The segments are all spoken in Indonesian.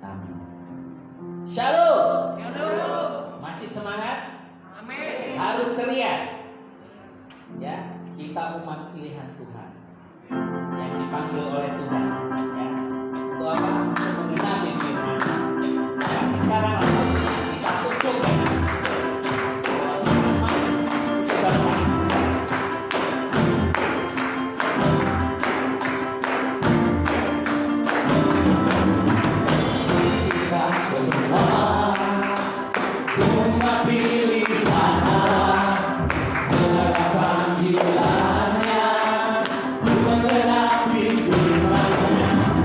Amin. Shalom. Shalom. Masih semangat? Amin. Harus ceria. Ya, kita umat pilihan Tuhan yang dipanggil oleh Tuhan. Ya, untuk apa? Untuk mengenali firman-Nya. Maka sekarang kita tutup ya. Kita semua umat pilihan Allah, segala panggilannya, mengenapi firman-Nya.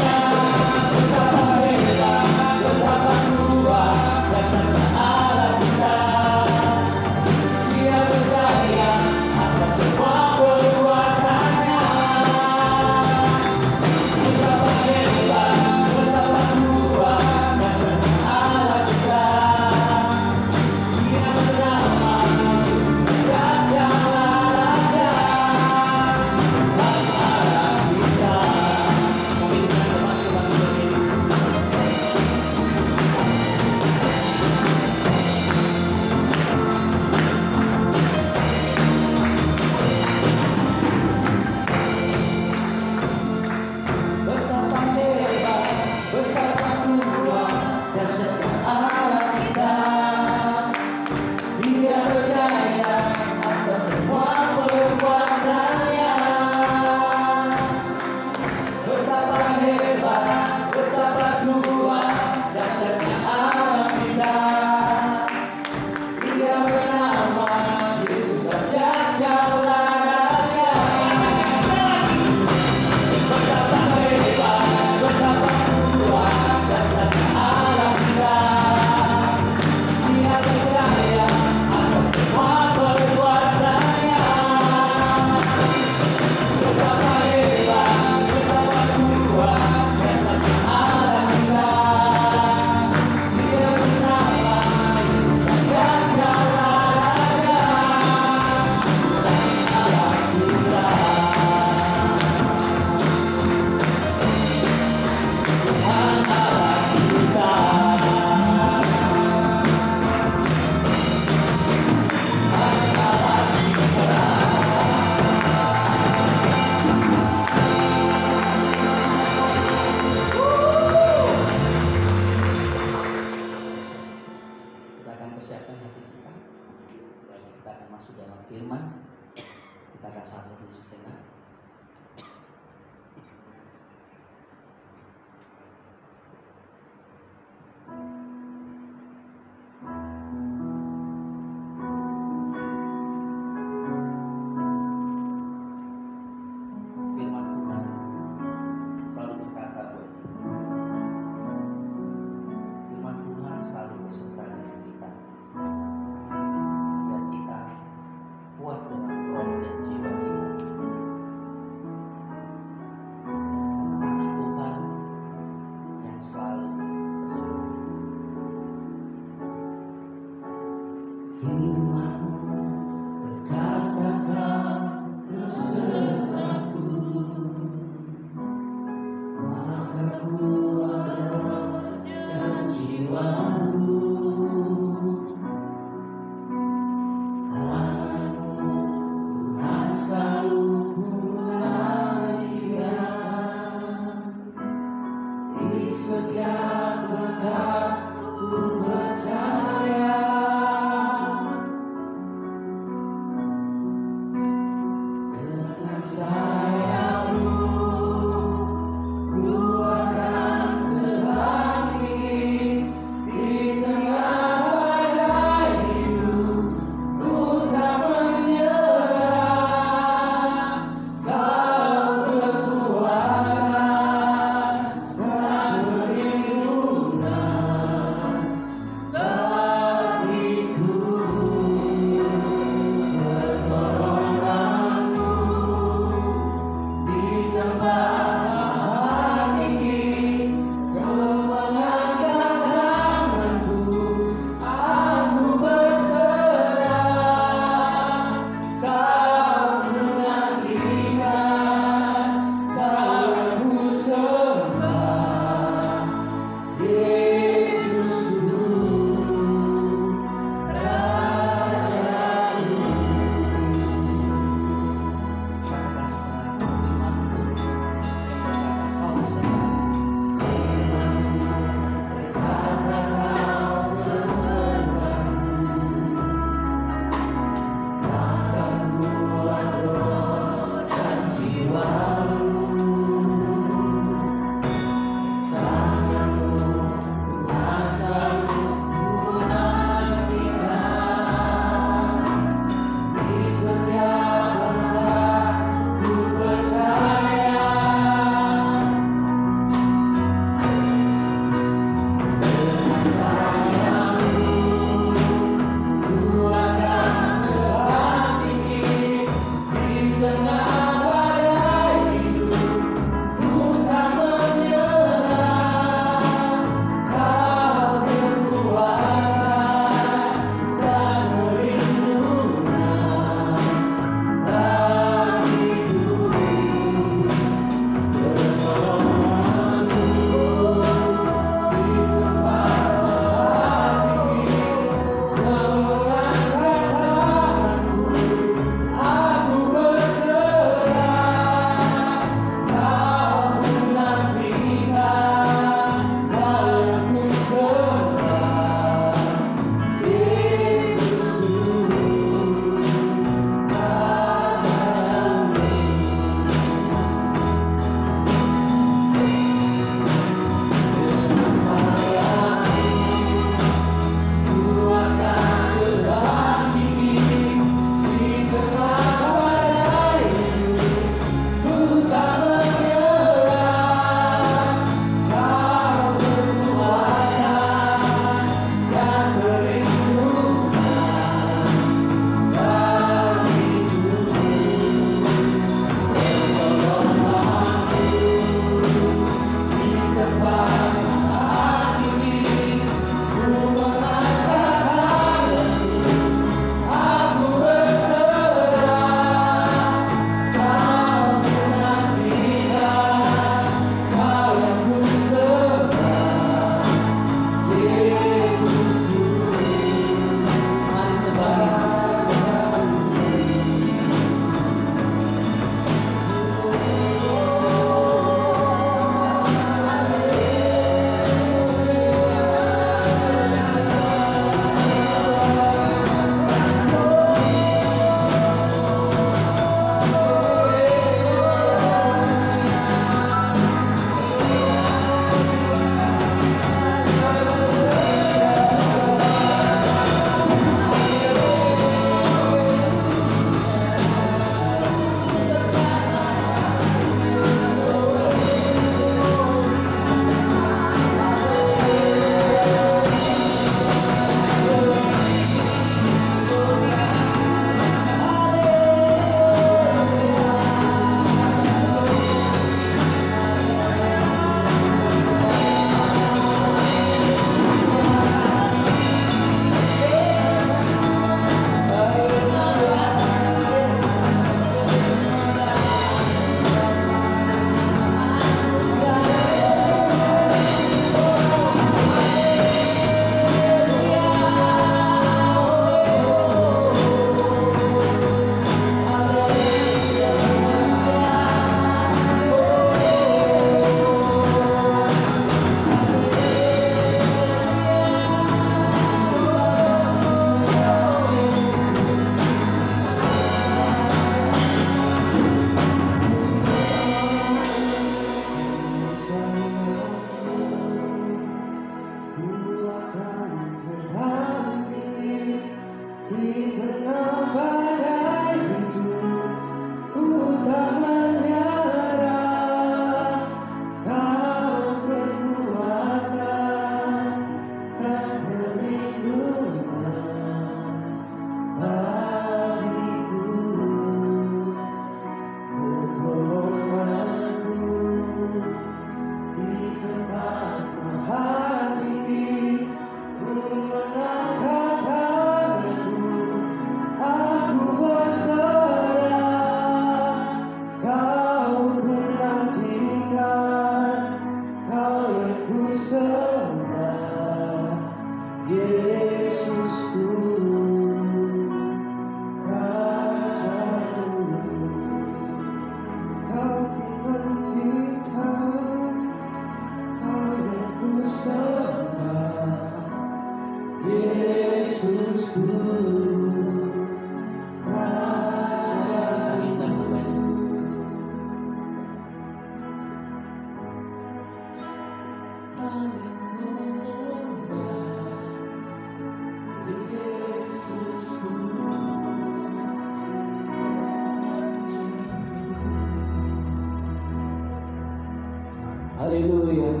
Haleluya.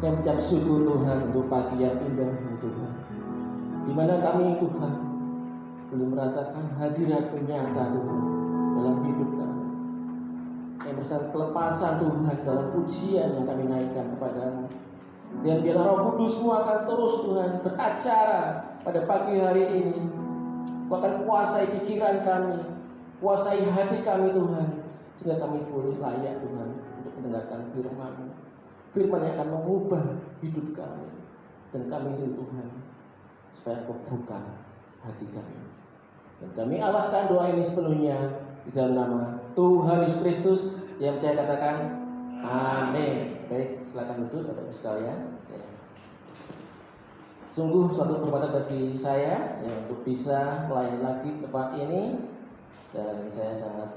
Kami ucap syukur Tuhan untuk pagi yang indah ini Tuhan, di mana kami Tuhan boleh merasakan hadirat nyata Tuhan dalam hidup kami. Yang bersama kelepasan Tuhan dalam pujian yang kami naikkan kepadamu. Dan biarlah Roh Kudus-Mu akan terus Tuhan beracara pada pagi hari ini. Bahkan kuasai pikiran kami, kuasai hati kami Tuhan, sehingga kami boleh layak Tuhan untuk mendengarkan firman-Mu. Firman yang akan mengubah hidup kami. Dan kami ini Tuhan, supaya Kau buka hati kami. Dan kami alaskan doa ini sepenuhnya di dalam nama Tuhan Yesus Kristus yang saya katakan amin. Baik, silakan duduk Bapak Ibu sekalian. Sungguh suatu kehormatan bagi saya ya, untuk bisa melayani lagi tempat ini, dan saya sangat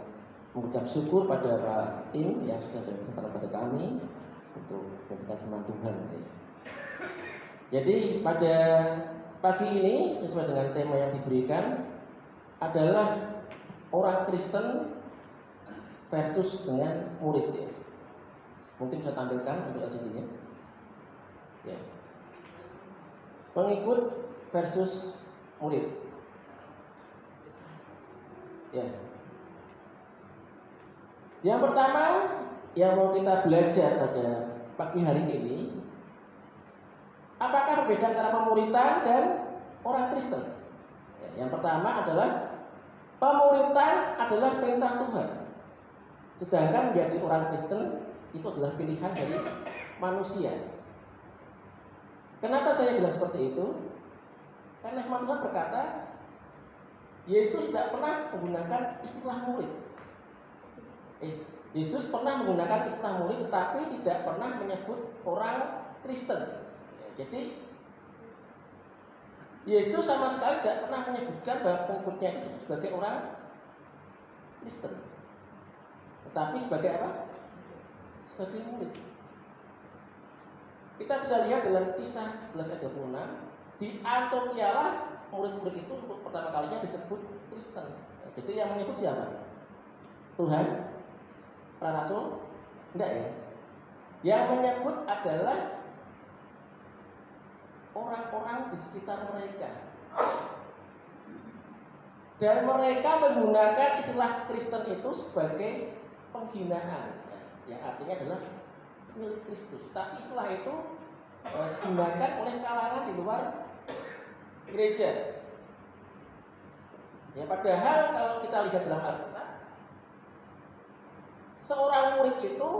mengucap syukur pada Pak Tim yang sudah beri kesempatan pada kami untuk memberikan firman Tuhan. Jadi pada pagi ini sesuai dengan tema yang diberikan adalah orang Kristen versus dengan murid ya. Mungkin saya tampilkan untuk LCD-nya. Ya. Pengikut versus murid. Ya. Yang pertama yang mau kita belajar pada pagi hari ini, apakah perbedaan antara pemuritan dan orang Kristen? Ya, yang pertama adalah pemuritan adalah perintah Tuhan, sedangkan menjadi orang Kristen itu adalah pilihan dari manusia. Kenapa saya bilang seperti itu? Karena firman Tuhan berkata, Yesus tidak pernah menggunakan istilah murid. Yesus pernah menggunakan istilah murid, tetapi tidak pernah menyebut orang Kristen. Jadi Yesus sama sekali tidak pernah menyebutkan bahwa pengikutnya itu sebagai orang Kristen, tetapi sebagai apa? Sebagai murid. Kita bisa lihat dalam Kisah 11 ayat 26, di Antiokhia lah murid-murid itu untuk pertama kalinya disebut Kristen. Jadi yang menyebut siapa? Tuhan? Para rasul? Enggak ya. Yang menyebut adalah orang-orang di sekitar mereka. Dan mereka menggunakan istilah Kristen itu sebagai penghinaan, yang artinya adalah milik Kristus. Tapi istilah itu digunakan oleh kalangan di luar gereja. Ya, padahal kalau kita lihat dalam Alkitab, seorang murid itu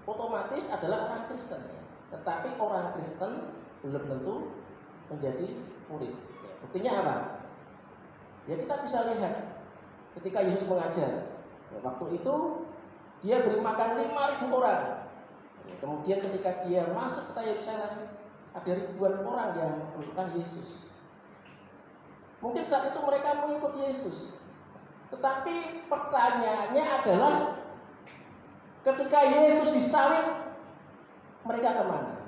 otomatis adalah orang Kristen, ya. Tetapi orang Kristen belum tentu menjadi murid. Ya, buktinya apa? Ya kita bisa lihat ketika Yesus mengajar. Ya, waktu itu dia beri makan 5.000 orang. Ya, kemudian ketika dia masuk ke Yerusalem, ada ribuan orang yang membutuhkan Yesus. Mungkin saat itu mereka mengikut Yesus. Tetapi pertanyaannya adalah, ketika Yesus disalib, mereka kemana?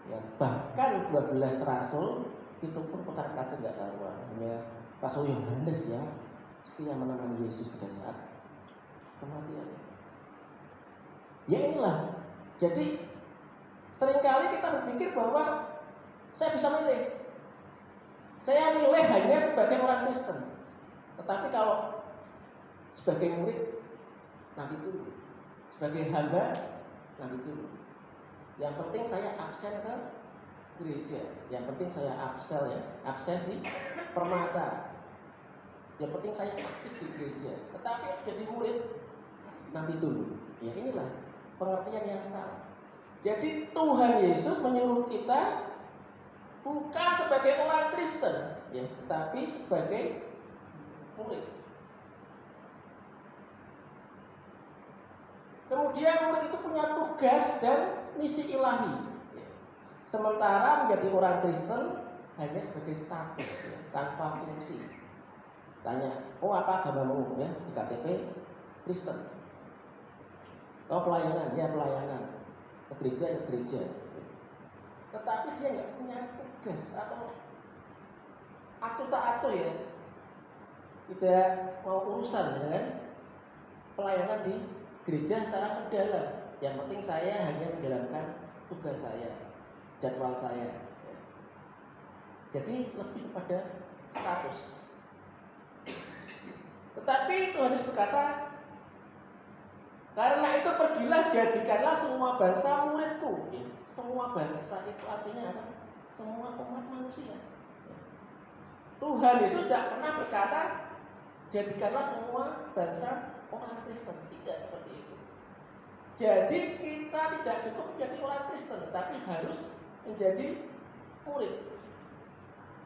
Ya, bahkan 12 rasul itu pun putar kaca nggak karuan. Hanya Rasul Yohanes yang setia menemani Yesus pada saat kematian. Ya inilah. Jadi seringkali kita berpikir bahwa saya bisa milih. Saya milih hanya sebagai orang Kristen. Tetapi kalau sebagai murid, nanti dulu. Sebagai hamba, nanti dulu. Yang penting saya absen ke gereja. Yang penting saya absen di Permata. Yang penting saya aktif di gereja. Tetapi jadi murid, nanti dulu. Ya inilah pengertian yang salah. Jadi Tuhan Yesus menyuruh kita bukan sebagai orang Kristen, ya, tetapi sebagai murid. Kemudian murid itu punya tugas dan misi ilahi. Sementara menjadi orang Kristen hanya sebagai status, ya, tanpa fungsi. Tanya, apa agamamu? Ya, di KTP Kristen. Pelayanan, ya pelayanan. Ke gereja, ke gereja. Tetapi dia nggak punya tugas atau acuh tak acuh ya. Tidak mau urusan dengan pelayanan di gereja secara mendalam. Yang penting saya hanya menjalankan tugas saya, jadwal saya. Jadi lebih kepada status. Tetapi Tuhan Yesus berkata, karena itu pergilah, jadikanlah semua bangsa muridku. Ya, semua bangsa itu artinya apa? Semua umat manusia. Tuhan Yesus tidak pernah berkata, jadikanlah semua bangsa orang Kristen. Tidak seperti itu. Jadi kita tidak cukup menjadi orang Kristen, tapi harus menjadi murid.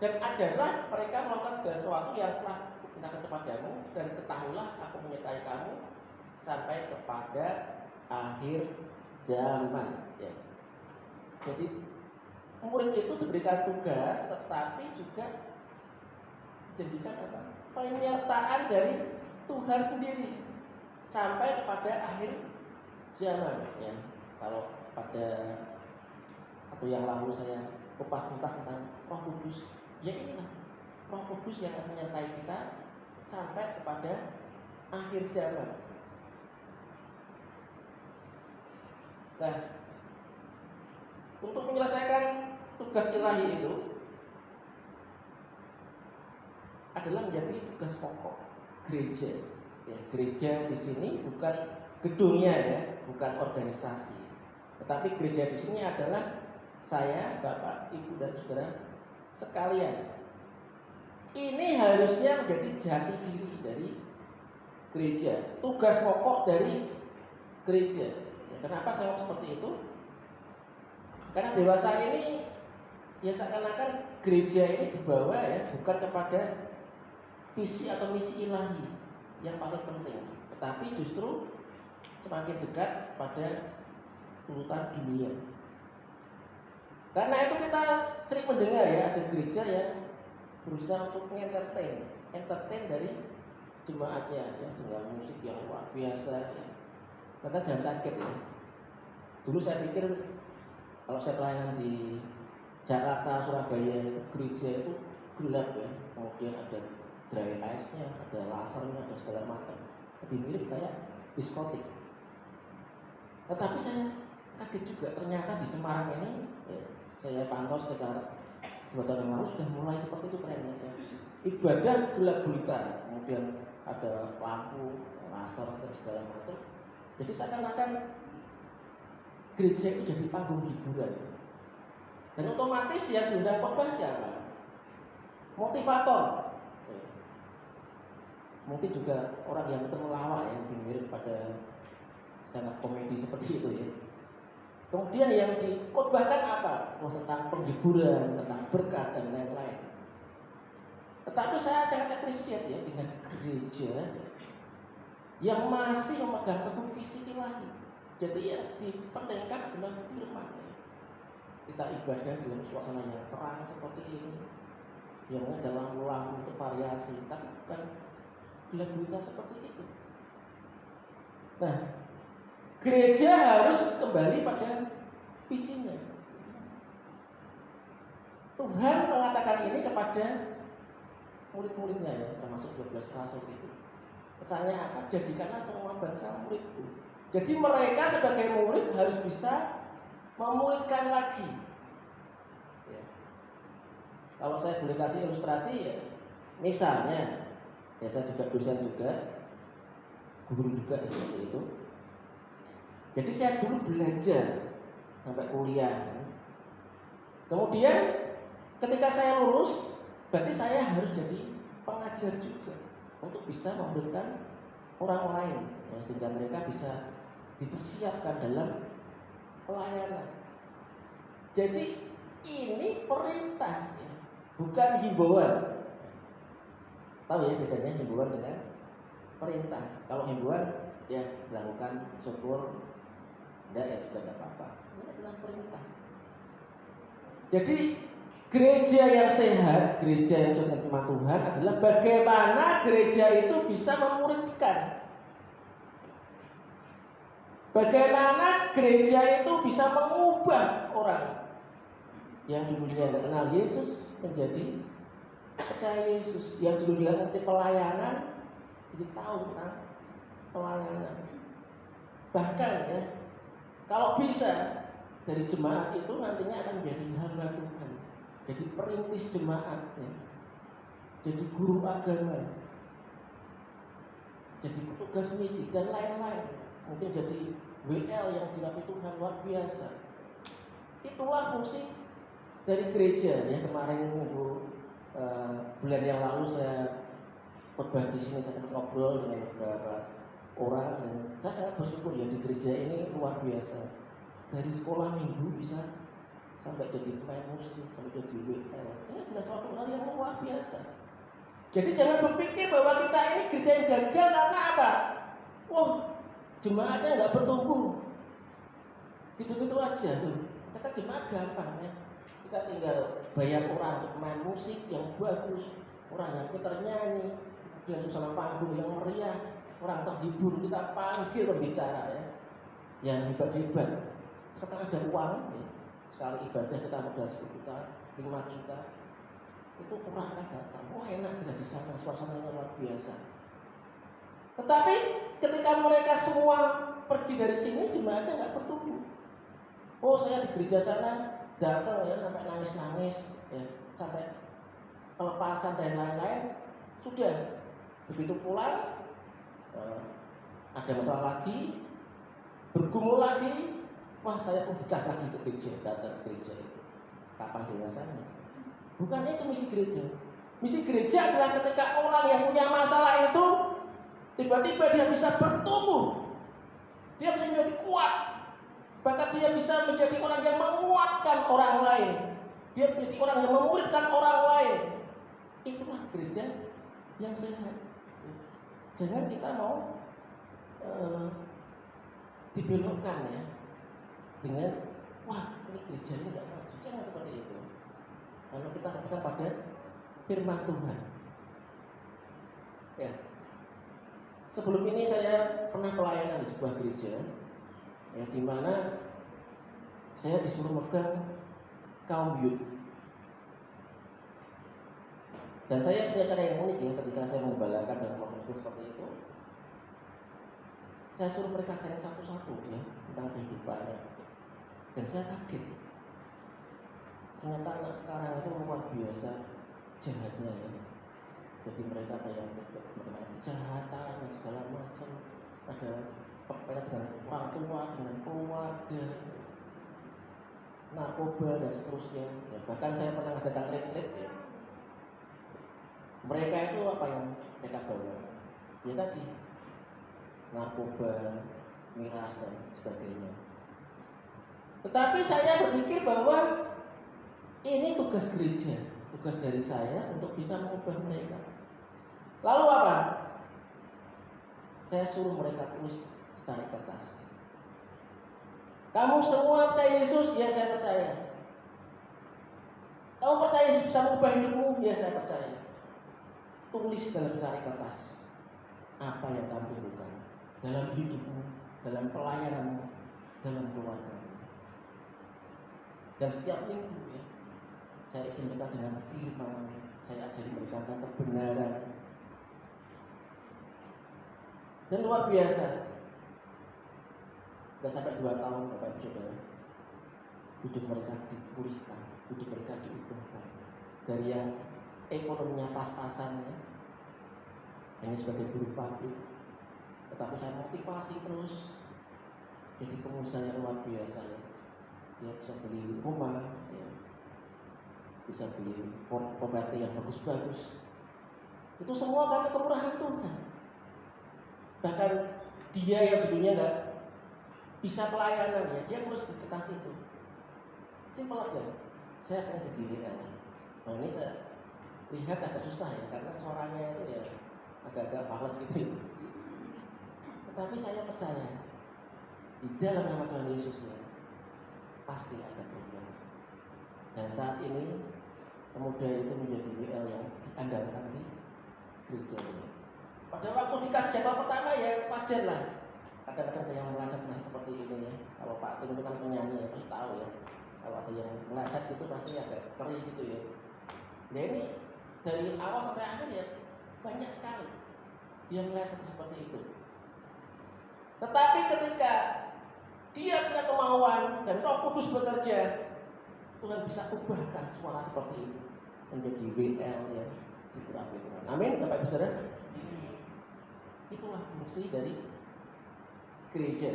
Dan ajarlah mereka melakukan segala sesuatu yang telah kuperintahkan kepadamu, dan ketahuilah aku menyertai kamu sampai kepada akhir zaman. Ya. Jadi murid itu diberikan tugas, tetapi juga dijadikan apa? Penyertaan dari Tuhan sendiri sampai kepada akhir zaman. Ya. Kalau pada waktu yang lalu saya kupas tuntas tentang Roh Kudus, ya inilah Roh Kudus yang akan menyertai kita sampai kepada akhir zaman. Nah, untuk menyelesaikan tugas ilahi itu adalah menjadi tugas pokok gereja. Ya, gereja di sini bukan gedungnya ya, bukan organisasi. Tetapi gereja di sini adalah saya, Bapak, Ibu, dan saudara sekalian. Ini harusnya menjadi jati diri dari gereja, tugas pokok dari gereja. Ya, kenapa saya ngomong seperti itu? Karena dewasa ini ya seakan-akan gereja ini dibawa ya bukan kepada visi atau misi ilahi yang paling penting, tetapi justru semakin dekat pada urutan dunia. Karena itu kita sering mendengar ya ada gereja yang berusaha untuk entertain dari jemaatnya ya dengan musik yang luar biasa ya. Kata jangan kaget ya. Dulu saya pikir kalau saya pelayanan di Jakarta, Surabaya, gereja itu gelap ya. Kemudian ada dry ice-nya, ada lasernya, ada segala macam. Lebih mirip kayak diskotik. Tetapi saya kaget juga ternyata di Semarang ini ya, saya pantau sekitar 2 tahun yang lalu sudah mulai seperti itu trennya ya. Ibadah gelap gulita, kemudian ada lampu, laser dan segala macam. Jadi seakan-akan gereja itu jadi panggung hiburan. Dan otomatis yang diundang khotbah siapa? Motivator. Mungkin juga orang yang terlawak yang mirip pada stand up komedi seperti itu ya. Kemudian yang dikhotbahkan apa? Tentang penghiburan, tentang berkat dan lain-lain. Tetapi saya sangat appreciate ya dengan gereja yang masih memegang teguh visi ilahi. Jadi ya dipentingkan adalah firman. Kita ibadah dalam suasana yang terang seperti ini, yang dalam lampu untuk variasi, tapi bukan gelap gulita seperti itu. Nah, gereja harus kembali pada visinya. Tuhan mengatakan ini kepada murid-muridnya ya, termasuk 12 rasul itu. Pesannya apa? Jadikanlah semua bangsa muridku. Jadi mereka sebagai murid harus bisa memuridkan lagi. Ya. Kalau saya boleh kasih ilustrasi ya, misalnya, ya saya juga dosen juga, guru juga seperti itu. Jadi saya dulu belajar sampai kuliah. Kemudian ketika saya lulus, berarti saya harus jadi pengajar juga untuk bisa memberikan orang lain, ya, sehingga mereka bisa dipersiapkan dalam pelayanan. Jadi ini perintah, ya, bukan himbauan. Tahu ya bedanya himbauan dengan perintah. Kalau himbauan ya dilakukan, syukur, tidak ya juga tidak apa-apa. Ini adalah perintah. Jadi gereja yang sehat, gereja yang sesuai dengan Tuhan adalah bagaimana gereja itu bisa memuridkan. Bagaimana gereja itu bisa mengubah orang yang dulunya tidak kenal Yesus menjadi percaya Yesus, yang dulunya ngerti pelayanan jadi tahu tentang pelayanan. Bahkan ya Kalau bisa dari jemaat itu nantinya akan menjadi hamba Tuhan, jadi perintis jemaat, ya. Jadi guru agama, jadi petugas misi dan lain-lain. Mungkin jadi WL yang dirapi Tuhan luar biasa. Itulah fungsi dari gereja, ya. Kemarin bulan yang lalu saya khotbah di sini, saya sempat ngobrol dengan beberapa orang dan saya sangat bersyukur ya di gereja ini luar biasa. Dari sekolah minggu bisa sampai jadi pemain musik, sampai jadi WL. Ini adalah suatu hal yang luar biasa. Jadi jangan berpikir bahwa kita ini gereja yang gagal karena apa? Wah, jemaatnya nggak bertumbuh. Gitu-gitu aja tuh. Kita kan jemaat gampang ya. Kita tinggal bayar orang untuk main musik yang bagus, orang yang pintar nyanyi, kemudian suasana panggung yang meriah, orang terhibur, kita panggil pembicara ya, yang hebat-hebat. Sekarang ada uang, ya. Sekali ibadah kita modal 10 juta, 5 juta. Itu kurang kan datang. Wah, enak tidak di sana, suasananya luar biasa. Tetapi ketika mereka semua pergi dari sini, jemaatnya nggak bertumbuh. Oh, saya di gereja sana datang ya sampai nangis-nangis, ya, sampai pelepasan dan lain-lain. Sudah begitu pulang, ada masalah lagi, bergumul lagi. Wah, saya pun dicas lagi ke gereja, datang ke gereja itu. Kapan dewasanya? Bukan itu misi gereja. Misi gereja adalah ketika orang yang punya masalah itu tiba-tiba dia bisa bertumbuh, dia bisa menjadi kuat, bahkan dia bisa menjadi orang yang menguatkan orang lain, dia menjadi orang yang memuridkan orang lain. Itulah gereja yang sehat. Jangan kita mau dibelokkan ya dengan wah ini gereja ini nggak maju. Jangan seperti itu. Karena kita berpegang pada firman Tuhan. Ya. Sebelum ini saya pernah pelayanan di sebuah gereja, ya, di mana saya disuruh megang kaum youth. Dan saya punya cara yang unik ya ketika saya membalakan dalam waktu seperti itu. Saya suruh mereka sayang satu-satu ya tentang kehidupannya. Dan saya kaget. Ternyata anak sekarang itu luar biasa jahatnya ya. Jadi mereka kayak kejahatan dan segala macam. Ada perkara dengan orang tua, dengan keluarga, narkoba dan seterusnya. Ya, bahkan saya pernah datang retreat ya. Mereka itu apa yang mereka bawa? Ya tadi narkoba, miras dan sebagainya. Tetapi saya berpikir bahwa ini tugas gereja, tugas dari saya untuk bisa mengubah mereka. Lalu apa? Saya suruh mereka tulis secara kertas. Kamu semua percaya Yesus? Ya, saya percaya. Kamu percaya Yesus bisa mengubah hidupmu? Ya, saya percaya. Tulis dalam secara kertas apa yang kamu lakukan dalam hidupmu, dalam pelayananmu, dalam keluargamu. Dan setiap minggu ya, saya isi mereka dengan firman, saya ajari mereka tentang kebenaran. Dan luar biasa. Sudah sampai 2 tahun Bapak Ibu Saudara, hidup mereka dipulihkan, hidup mereka diubahkan. Dari yang ekonominya pas-pasan ya, ini sebagai buruh pabrik, tetapi saya motivasi terus jadi pengusaha yang luar biasa ya. Dia bisa beli rumah ya, bisa beli properti yang bagus-bagus. Itu semua karena kemurahan Tuhan. Bahkan dia yang dulunya nggak bisa pelayanan ya, dia harus di kertas itu. Simpel aja. Saya akan jadi WL. Nah ini saya lihat agak susah ya, karena suaranya itu ya agak-agak fals gitu. Tetapi saya percaya di dalam nama Tuhan Yesus ya, pasti akan berubah. Dan saat ini pemuda itu menjadi WL yang diandalkan di gereja ini. Pada waktu dikasih jadwal pertama ya wajar lah. Kadang-kadang ada yang meleset seperti ini ya. Kalau Pak Tim itu kan penyanyi ya, pasti tahu ya. Kalau ada yang meleset itu pasti agak keri gitu ya. Nah ini dari awal sampai akhir ya banyak sekali dia meleset seperti itu. Tetapi ketika dia punya kemauan dan Roh Kudus bekerja, Tuhan bisa ubahkan suara seperti itu menjadi WL yang diurapi Tuhan. Amin, Bapak Ibu Saudara. Itulah fungsi dari gereja.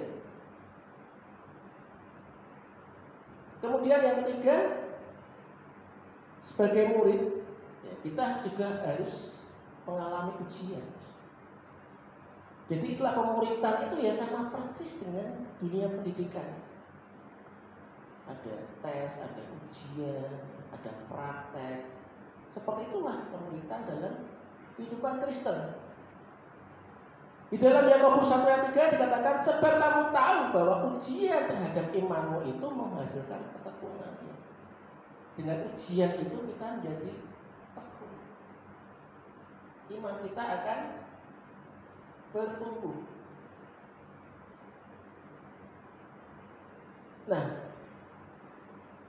Kemudian yang ketiga, sebagai murid, ya, kita juga harus mengalami ujian. Jadi itulah pemuridan itu ya sama persis dengan dunia pendidikan. Ada tes, ada ujian, ada praktek. Seperti itulah pemuridan dalam kehidupan Kristen. Di dalam Yakobus 1 ayat 3 dikatakan, sebab kamu tahu bahwa ujian terhadap imanmu itu menghasilkan ketekunan. Dengan ujian itu kita menjadi tekun. Iman kita akan bertumbuh. Nah,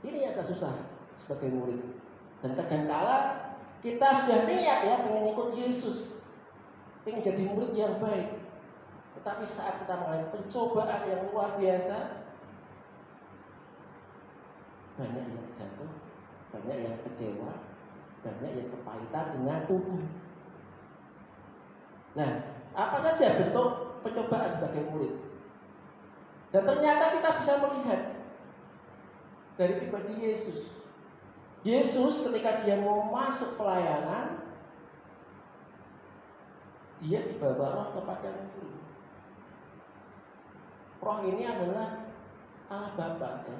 ini agak susah sebagai murid. Dan kadangkala kita sudah niat ya pengen ikut Yesus, pengen jadi murid yang baik. Tetapi saat kita mengalami pencobaan yang luar biasa, banyak yang jatuh, banyak yang kecewa, banyak yang kepahitan dengan Tuhan. Nah, apa saja bentuk pencobaan sebagai murid? Dan ternyata kita bisa melihat dari pribadi Yesus. Yesus ketika dia mau masuk pelayanan, dia dibawa roh kepada guru. Roh ini adalah Allah Bapa ya.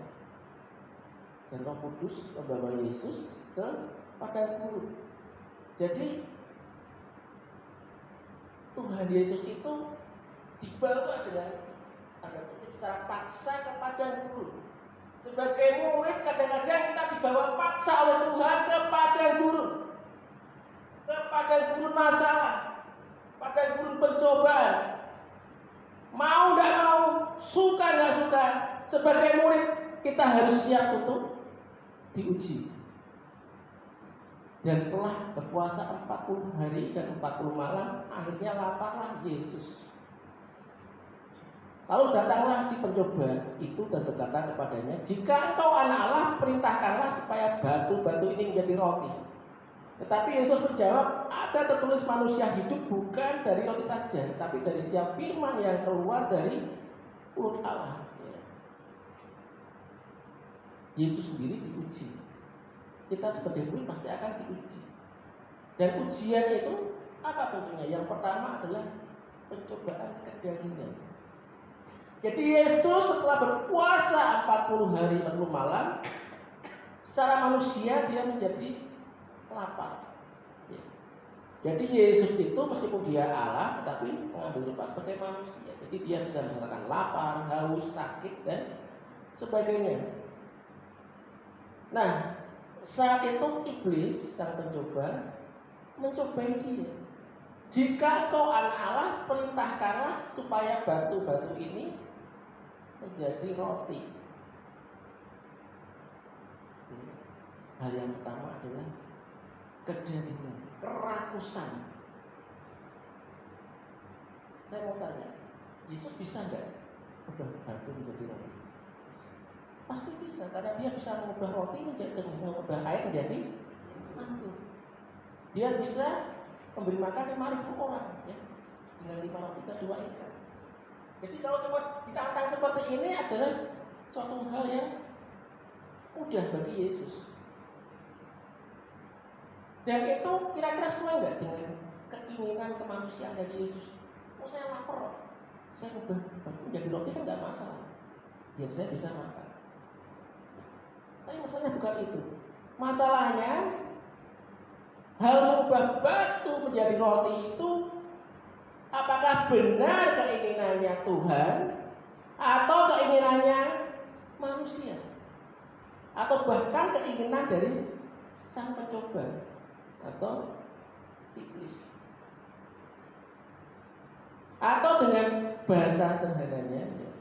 Dan Roh Kudus membawa Yesus kepada guru. Jadi Tuhan Yesus itu dibawa dengan tanda kutip secara paksa kepada guru. Sebagai murid kadang-kadang kita dibawa paksa oleh Tuhan kepada guru, kepada guru masalah, pada guru pencobaan. Mau tidak mau, suka nggak suka, sebagai murid kita harus siap untuk diuji. Dan setelah berpuasa 40 hari dan 40 malam, akhirnya laparlah Yesus. Lalu datanglah si pencoba itu dan berkata kepadanya, jika engkau anak Allah, perintahkanlah supaya batu-batu ini menjadi roti. Tetapi Yesus menjawab, ada tertulis manusia hidup bukan dari roti saja, tapi dari setiap firman yang keluar dari mulut Allah. Yesus sendiri diuji. Kita sebagai murid pasti akan diuji. Dan ujian itu apa bentuknya? Yang pertama adalah pencobaan kedagingan. Jadi Yesus setelah berpuasa 40 hari 40 malam, secara manusia dia menjadi lapar. Ya. Jadi Yesus itu meskipun dia Allah, tetapi mengambil rupa sebagai manusia. Jadi dia bisa merasakan lapar, haus, sakit dan sebagainya. Nah, saat itu iblis sang pencoba mencobai dia. Jika engkau anak Allah, perintahkanlah supaya batu-batu ini menjadi roti. Hal yang pertama adalah kedagingan, kerakusan. Saya mau tanya, Yesus bisa nggak ubah batu menjadi roti? Pasti bisa, karena dia bisa mengubah roti mengubah air menjadi anggur. Dia bisa memberi makan 5.000 orang ya, dengan 5 roti dan 2 ikan. Jadi kalau coba ditantang seperti ini adalah suatu hal yang mudah bagi Yesus. Dan itu kira-kira sesuai nggak dengan keinginan kemanusiaan dari Yesus? Oh, saya lapar, saya ubah menjadi roti kan nggak masalah, biar saya bisa makan. Tapi masalahnya bukan itu. Masalahnya hal mengubah batu menjadi roti itu apakah benar keinginannya Tuhan atau keinginannya manusia, atau bahkan keinginan dari sang pencoba atau iblis. Atau dengan bahasa sederhananya,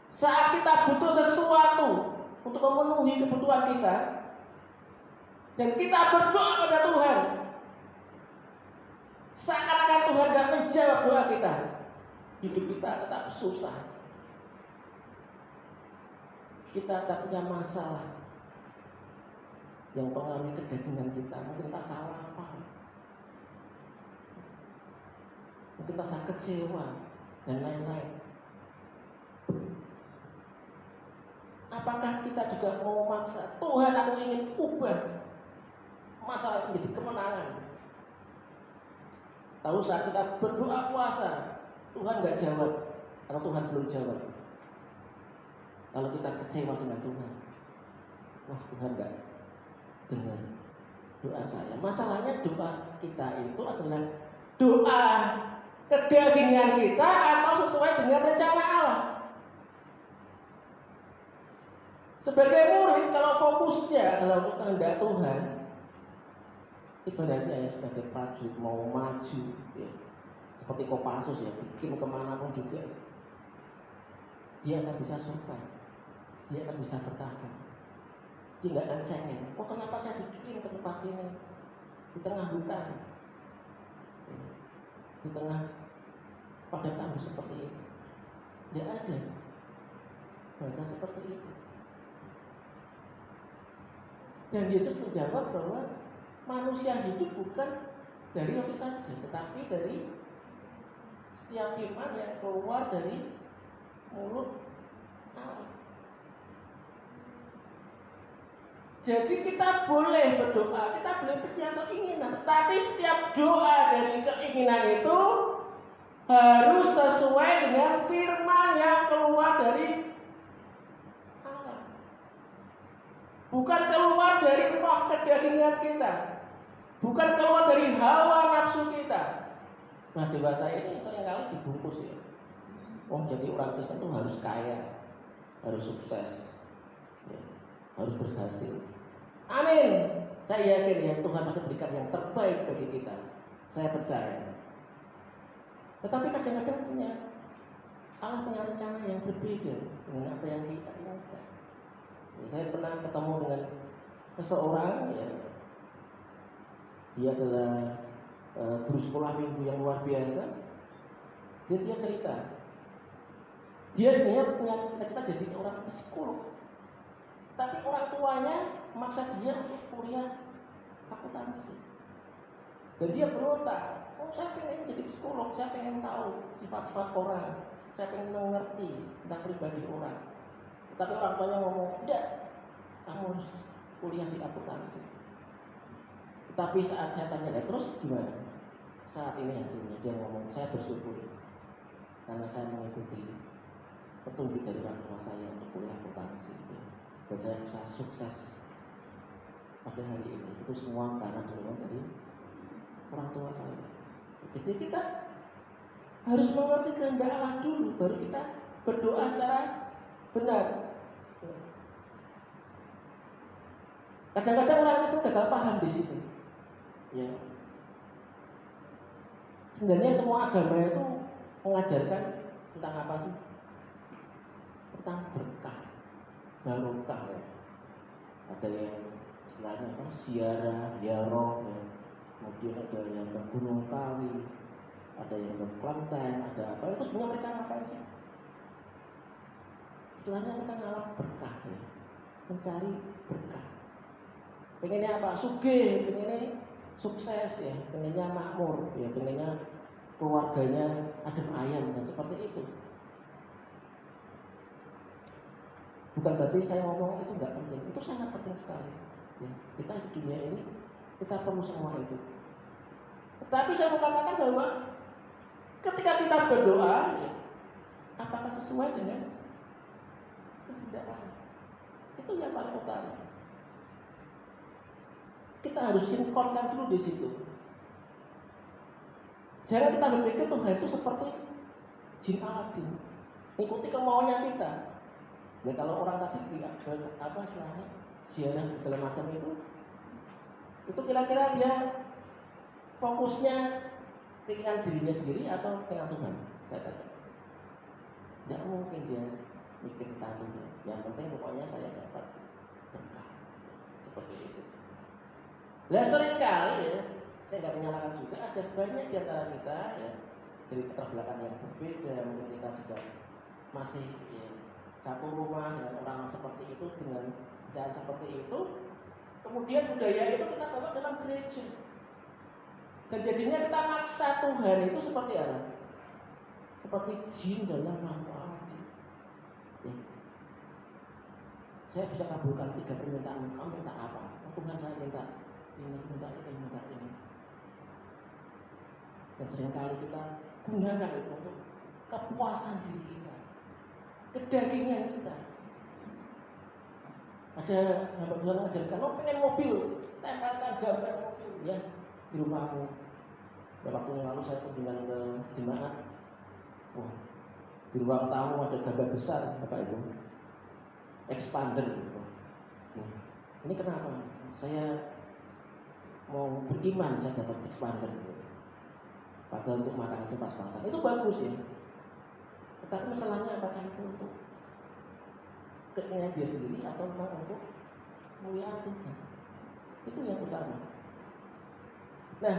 saat kita butuh sesuatu untuk memenuhi kebutuhan kita dan kita berdoa kepada Tuhan, seakan-akan Tuhan tidak menjawab doa kita, hidup kita tetap susah, kita tak punya masalah yang pengaruhi kedagingan kita, mungkin kita salah apa, mungkin rasa kecewa dan lain-lain. Apakah kita juga mau maksa, Tuhan aku ingin ubah masalah menjadi kemenangan? Tahu saat kita berdoa puasa, Tuhan gak jawab, atau Tuhan belum jawab. Kalau kita kecewa dengan Tuhan, wah Tuhan gak dengar doa saya. Masalahnya doa kita itu adalah doa kedagingan kita atau sesuai dengan rencana Allah. Sebagai murid, kalau fokusnya adalah untuk kehendak Tuhan, ibaratnya ya sebagai prajurit mau maju, ya, seperti Kopassus ya, dikirim kemanapun juga, dia akan bisa survive, dia akan bisa bertahan. Dia nggak akan cengeng. Oh kenapa saya dikirim ke tempat ini di tengah hutan, di tengah pada tandus seperti ini? Tidak ada bahasa seperti itu. Dan Yesus menjawab bahwa manusia hidup bukan dari roti saja, tetapi dari setiap firman yang keluar dari mulut Allah. Jadi kita boleh berdoa, kita boleh punya keinginan, tetapi setiap doa dari keinginan itu harus sesuai dengan firman yang keluar dari Allah. Bukan keluar dari roh kedagingan kita, bukan keluar dari hawa nafsu kita. Nah dewasa ini seringkali dibungkus ya. Oh jadi orang Kristen itu harus kaya, harus sukses, ya, harus berhasil. Amin. Saya yakin ya Tuhan pasti berikan yang terbaik bagi kita. Saya percaya. Tetapi kadang-kadang Allah punya rencana yang berbeda dengan apa yang kita inginkan. Ya, saya pernah ketemu dengan seseorang ya, dia adalah guru sekolah minggu yang luar biasa. Dia cerita, dia sebenarnya punya cita-cita jadi seorang psikolog, tapi orang tuanya memaksa dia untuk kuliah akuntansi. Dan dia berontak, oh saya pengen jadi psikolog, saya pengen tahu sifat-sifat orang, saya pengen mengerti tentang pribadi orang. Tapi orang tuanya ngomong, tidak, kamu harus kuliah di akuntansi. Tapi saat saya tanya, terus gimana? Saat ini hasilnya dia ngomong, saya bersyukur karena saya mengikuti petunjuk dari orang tua saya untuk kuliah akuntansi, dan saya bisa sukses pada hari ini. Itu semua karena dorongan dari orang tua saya. Jadi kita harus mengerti kehendak Allah dulu, baru kita berdoa secara benar. Kadang-kadang orang Kristen gagal paham di situ. Ya. Sebenarnya semua agama itu mengajarkan tentang apa sih? Tentang berkah, barokah ya. Ada yang istilahnya apa? Siara, yaro, ya. Kemudian ada yang ke Gunung Kawi, ada yang ke Klaten, ada apa? Itu sebenarnya mereka ngapain sih? Istilahnya mereka ngalap berkah ya. Mencari berkah. Pengennya apa? Sugih, pengennya sukses ya, pengennya makmur ya, pengennya keluarganya adem ayam dan seperti itu. Bukan berarti saya ngomong itu nggak penting, itu sangat penting sekali. Ya, kita di dunia ini kita perlu semua itu. Tetapi saya mau katakan bahwa ketika kita berdoa, ya, apakah sesuai dengan kehendak Allah? Itu yang paling utama. Kita harus sinkronkan dulu di situ. Jangan kita berpikir Tuhan itu seperti jin Aladin, ikuti kemauannya kita. Dan kalau orang tadi bilang apa istilahnya ziarah segala macam itu kira-kira dia fokusnya keinginan dirinya sendiri atau keinginan Tuhan? Saya tanya. Tidak mungkin dia mikir tentang Tuhan. Yang penting pokoknya saya dapat berkah seperti itu. Nah seringkali ya, saya nggak menyalahkan juga, ada banyak di antara kita ya, dari latar belakang yang berbeda, mungkin kita juga masih ya, satu rumah dengan orang seperti itu, dengan cara seperti itu, kemudian budaya itu kita bawa dalam gereja. Dan jadinya kita maksa Tuhan itu seperti apa? Seperti jin dalam lampu Aladin. Ya. Saya bisa kabulkan 3 permintaan. Kamu minta apa? Tuhan, saya minta ini, minta ini, minta ini. Dan seringkali kita gunakan itu untuk kepuasan diri kita, kedagingan kita. Ada hamba Tuhan mengajarkan, lo pengen mobil, tempelkan gambar mobil ya di rumahmu. Beberapa waktu yang lalu saya kunjungan ke jemaat. Wah, di ruang tamu ada gambar besar, Bapak Ibu, expander gitu. Ini kenapa? Saya mau beriman saya dapat expander gitu. Padahal untuk makan aja pas-pasan itu bagus ya. Tetapi masalahnya apakah itu untuk keinginan dia sendiri atau memang untuk mulia Tuhan? Itu yang utama. Nah,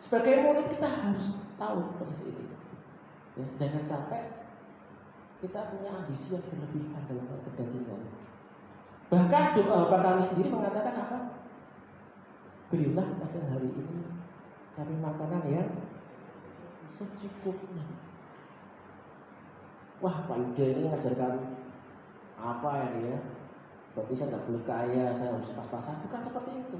sebagai murid kita harus tahu proses ini. Ya, jangan sampai kita punya ambisi yang berlebihan dalam kedagingan. Bahkan doa kami sendiri mengatakan apa? Berilah pada hari ini kami makanan yang secukupnya. Wah, Pak Yuda ini mengajarkan apa ya? Berarti saya nggak boleh kaya, saya harus pas-pasan. Bukan seperti itu.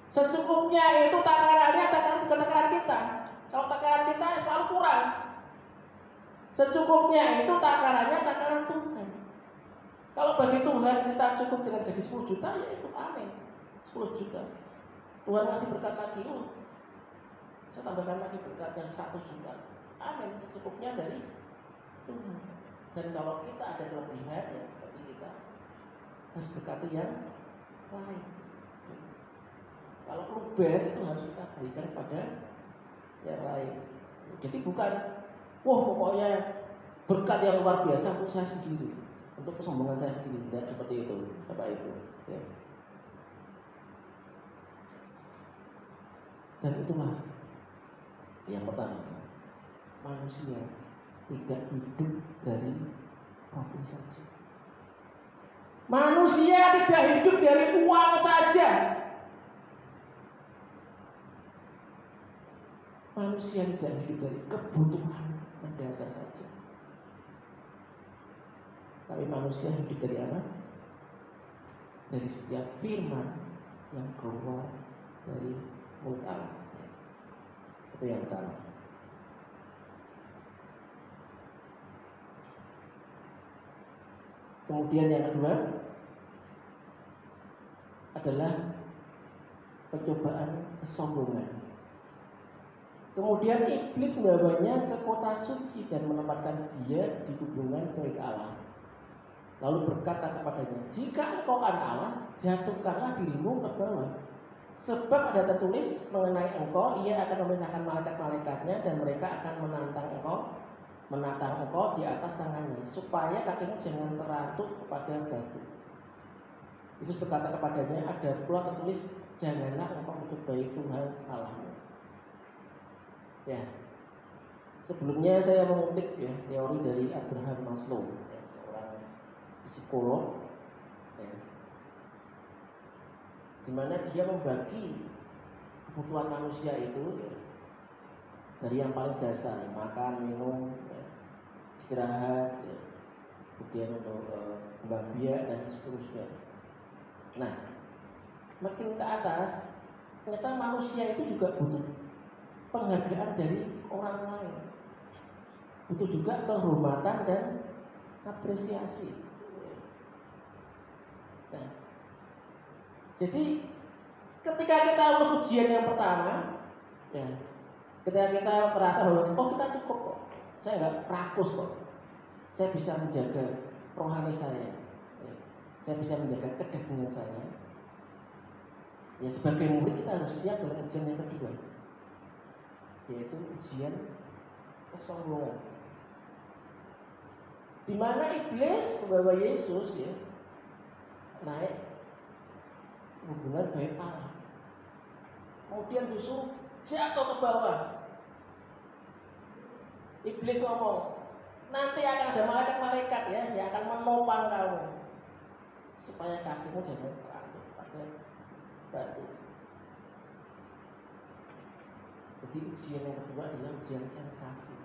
Secukupnya itu takarannya bukan takaran kita. Kalau takaran kita selalu kurang. Secukupnya itu takarannya takaran Tuhan. Kalau bagi Tuhan kita cukup dengan gaji 10 juta, ya itu amin. 10 juta. Tuhan masih berkat lagi, saya tambahkan lagi berkatnya 100 juta. Amin, secukupnya dari Tuhan. Dan kalau kita ada kelebihan, ya berarti kita harus berkati yang lain. Kalau luber itu harus kita berikan kepada yang lain. Jadi bukan, wah pokoknya berkat yang luar biasa untuk saya sendiri, untuk kesombongan saya sendiri. Tidak seperti itu, Bapak Ibu. Ya. Dan itulah yang pertama, manusia tidak hidup dari roti saja. Manusia tidak hidup dari uang saja. Manusia tidak hidup dari kebutuhan mendasar saja. Tapi manusia hidup dari apa? Dari setiap firman yang keluar dari mulut Allah. Itu yang pertama. Kemudian yang kedua adalah pencobaan kesombongan. Kemudian iblis membawanya ke kota suci dan menempatkan dia di hubungan baik Allah. Lalu berkata kepadanya, jika engkau anak Allah, jatuhkanlah dirimu ke bawah. Sebab ada tertulis mengenai engkau, ia akan memerintahkan malaikat-malaikatnya dan mereka akan menantang engkau di atas tangannya, supaya kakimu jangan terantuk kepada batu. Yesus berkata kepadanya, ada pula tertulis, janganlah engkau mencobai Tuhan Allahmu. Ya, sebelumnya saya mengutip ya teori dari Abraham Maslow, ya, seorang psikolog, ya, di mana dia membagi kebutuhan manusia itu ya, dari yang paling dasar, ya, makan, minum, ya, istirahat, ya, kemudian untuk kembang biak dan seterusnya. Nah, makin ke atas, ternyata manusia itu juga butuh penghargaan dari orang lain, butuh juga kehormatan dan apresiasi. Nah, jadi ketika kita lulus ujian yang pertama, ya, ketika kita merasa bahwa oh kita cukup kok, saya nggak rakus kok, saya bisa menjaga rohani saya, ya, saya bisa menjaga kedagingan saya. Ya sebagai murid kita harus siap dalam ujian yang kedua, yaitu ujian kesombongan, di mana iblis membawa Yesus ya naik hubungan baik Allah, kemudian justru jatuh ke bawah. Iblis ngomong, Nanti akan ada malaikat-malaikat ya yang akan menopang kamu supaya kakimu jangan terangkut pada batu. Jadi ujian yang kedua adalah ujian sensasi,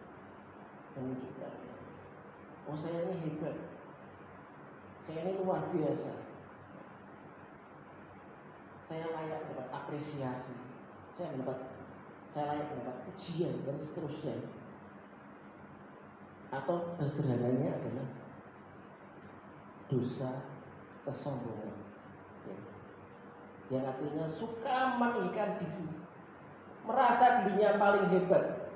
menunjukkan, oh saya ini hebat, saya ini luar biasa, saya layak mendapat apresiasi, saya layak mendapat pujian dan seterusnya. Atau sederhananya adalah dosa kesombongan, ya. Yang artinya suka meninggikan diri, merasa dirinya paling hebat.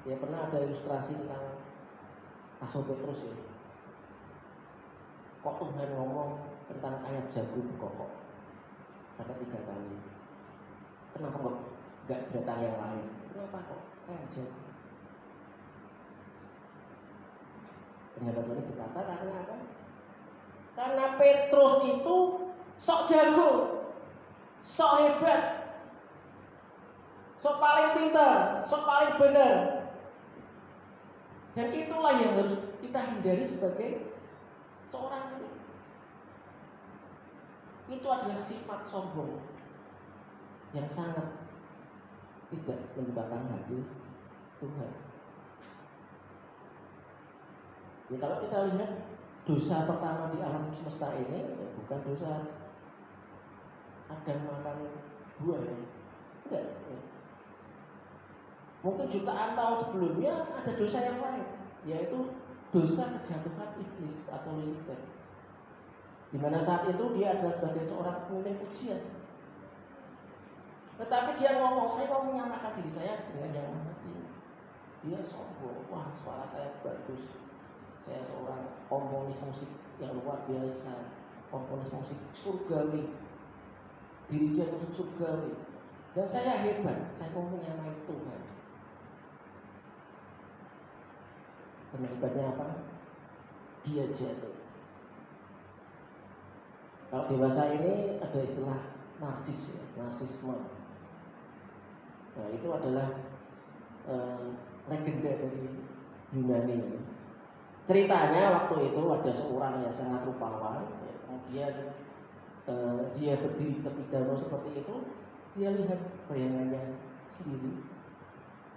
Ya pernah ada ilustrasi tentang Aso Petrus ya. Kok Tuhan ngomong tentang ayam jago berkokok sampai 3 kali? Kenapa kok nggak binatang yang lain? Kenapa kok ayam jago? Penjabat ini berkata karena apa? Karena Petrus itu sok jago, sok hebat, sok paling pintar, sok paling benar. Dan itulah yang harus kita hindari sebagai seorang murid. Itu adalah sifat sombong yang sangat tidak menyenangkan hati Tuhan. Ya, kalau kita lihat dosa pertama di alam semesta ini ya, bukan dosa Adam makan buah ya. Enggak ya. Mungkin jutaan tahun sebelumnya ada dosa yang lain, yaitu dosa kejatuhan iblis atau Lucifer. Di mana saat itu dia adalah sebagai seorang pemimpin pujian. Tetapi dia ngomong, saya mau menyamakan diri saya dengan yang mati. Dia sombong, wah suara saya bagus, saya seorang komponis musik yang luar biasa, komponis musik surgawi, dirijen musik surgawi, dan saya hebat, saya mau menyamai Tuhan. Dan akibatnya apa? Dia jatuh. Kalau dewasa ini ada istilah narsis ya, narsisme. Nah itu adalah legenda dari Yunani. Ceritanya waktu itu ada seorang yang sangat rupawan, ya, kemudian dia berdiri di tepi danau seperti itu, dia lihat bayangannya sendiri.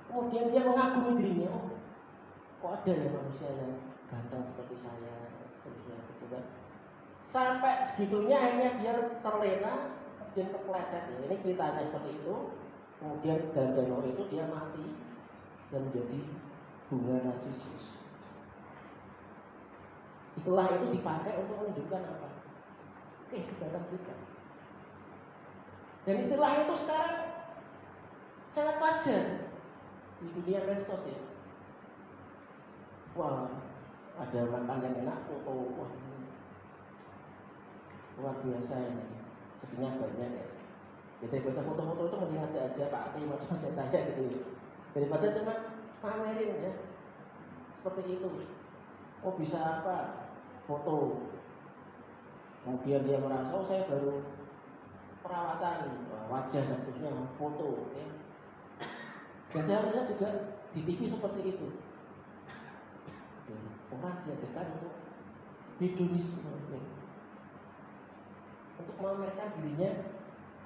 Kemudian dia mengagumi dirinya, oh kok ada ya manusia yang ganteng seperti saya, seterusnya gitu kan. Sampai segitunya akhirnya dia terlena dan kepleset. Ya. Ini ceritanya seperti itu. Kemudian dalam danau itu dia mati dan menjadi bunga narsisus. Istilah itu dipakai untuk menunjukkan apa? Kehebatan kita. Dan istilah itu sekarang sangat wajar di dunia medsos ya. Wah, ada makan yang enak, foto, wah luar biasa ini, sekinya banyak ya. Jadi daripada foto-foto itu mending aja Pak Ati, aja saya gitu ya. Daripada cuma pamerin ya, seperti itu. Oh bisa apa? Foto. Kemudian dia merasa, oh saya baru perawatan wajah dan seterusnya, foto ya. Dan saya lihat juga di TV seperti itu. Orang diajarkan untuk hedonisme ya. Untuk memamerkan dirinya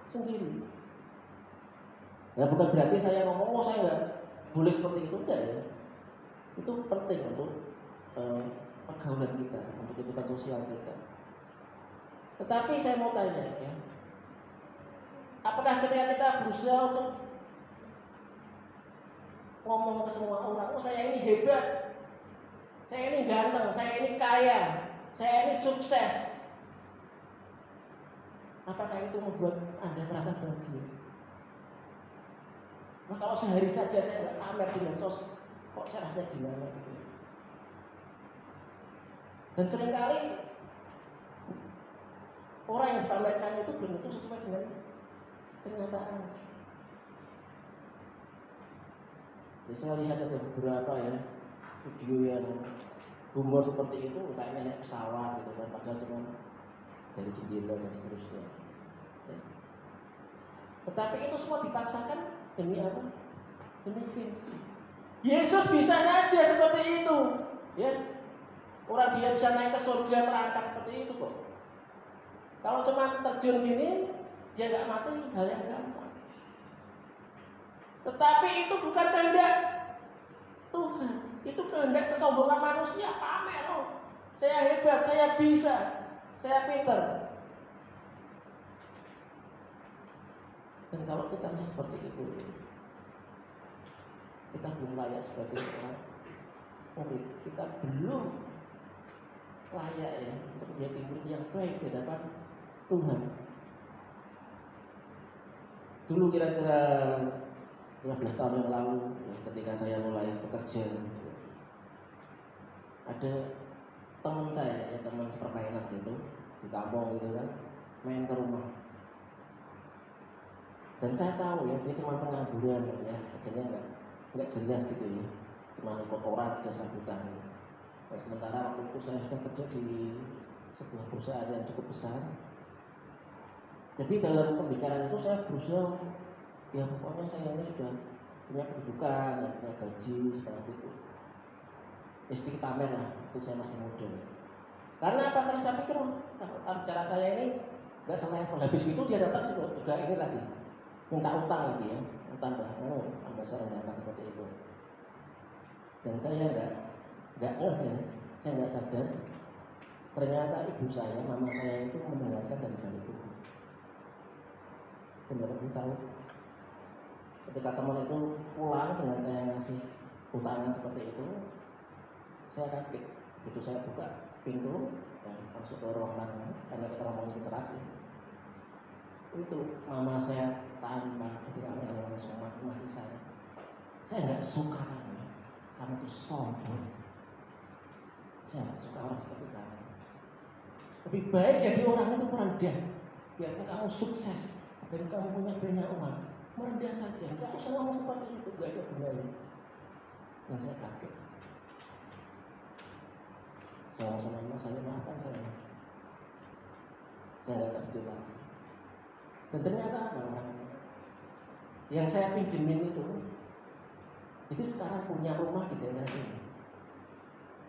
sendiri. Nah bukan berarti saya ngomong, oh saya nggak boleh seperti itu, enggak ya. Itu penting untuk pergaulan kita, untuk kehidupan sosial kita. Tetapi saya mau tanya ya, apakah ketika kita berusaha untuk ngomong ke semua orang, oh saya ini hebat, saya ini ganteng, saya ini kaya, saya ini sukses, apakah itu membuat Anda merasa bahagia? Nah, kalau sehari saja saya nggak pamer di medsos, kok saya rasanya gimana gitu? Dan seringkali orang yang dipamerkan itu belum tentu sesuai dengan kenyataan. Ya, saya lihat ada beberapa ya video yang humor seperti itu, kayak naik pesawat gitu kan, padahal cuma dari jendela dan seterusnya. Ya. Tetapi itu semua dipaksakan demi apa? Demi gengsi. Yesus bisa saja seperti itu, ya. Orang dia bisa naik ke surga terangkat seperti itu kok. Kalau cuma terjun gini, dia nggak mati, hal yang gampang. Tetapi itu bukan kehendak Tuhan, itu kehendak kesombongan manusia, pamer, oh, saya hebat, saya bisa, saya pintar. Dan kalau kita masih seperti itu, kita belum layak sebagai seorang murid. Kita belum layak ya untuk menjadi murid yang baik di hadapan Tuhan. Dulu kira-kira 15 tahun yang lalu, ketika saya mulai bekerja, ada teman saya, ya teman sepermainan gitu di kampung gitu kan, main ke rumah. Dan saya tahu ya dia cuma pengangguran ya, kerjanya nggak jelas gitu ya, cuma ikut orang ada sambutan. Nah, sementara waktu itu saya sudah kerja di sebuah perusahaan yang cukup besar. Jadi dalam pembicaraan itu saya berusaha, ya pokoknya saya ini sudah punya kedudukan, ya, punya gaji seperti itu. Ya sedikit pamer lah, itu saya masih muda. Karena apa? Karena saya pikir, cara saya ini nggak selevel. Habis itu dia datang juga ini lagi, minta utang lagi ya, utang tambah saya rendahkan seperti itu. Dan saya nggak ngeh ya, saya nggak sadar. Ternyata ibu saya, mama saya itu mendengarkan dari balik itu. Dan baru tahu, ketika teman itu pulang dengan saya ngasih utangan seperti itu, saya kaget. Begitu saya buka pintu dan masuk ke ruang tamu, karena kita ngomongin literasi, itu mama saya tanpa ketika langsung maki saya. Saya nggak suka kamu tuh sombong. Saya nggak suka orang seperti kamu. Lebih baik jadi orang itu merendah, biarpun kamu sukses dan kamu punya banyak uang, merendah saja. Kamu usah ngomong seperti itu, gak ada gunanya. Dan saya kaget. Saya ngomong sama mama saya, maafkan saya nggak terjadi lagi. Dan ternyata apa? Yang saya pinjemin itu sekarang punya rumah di daerah sini,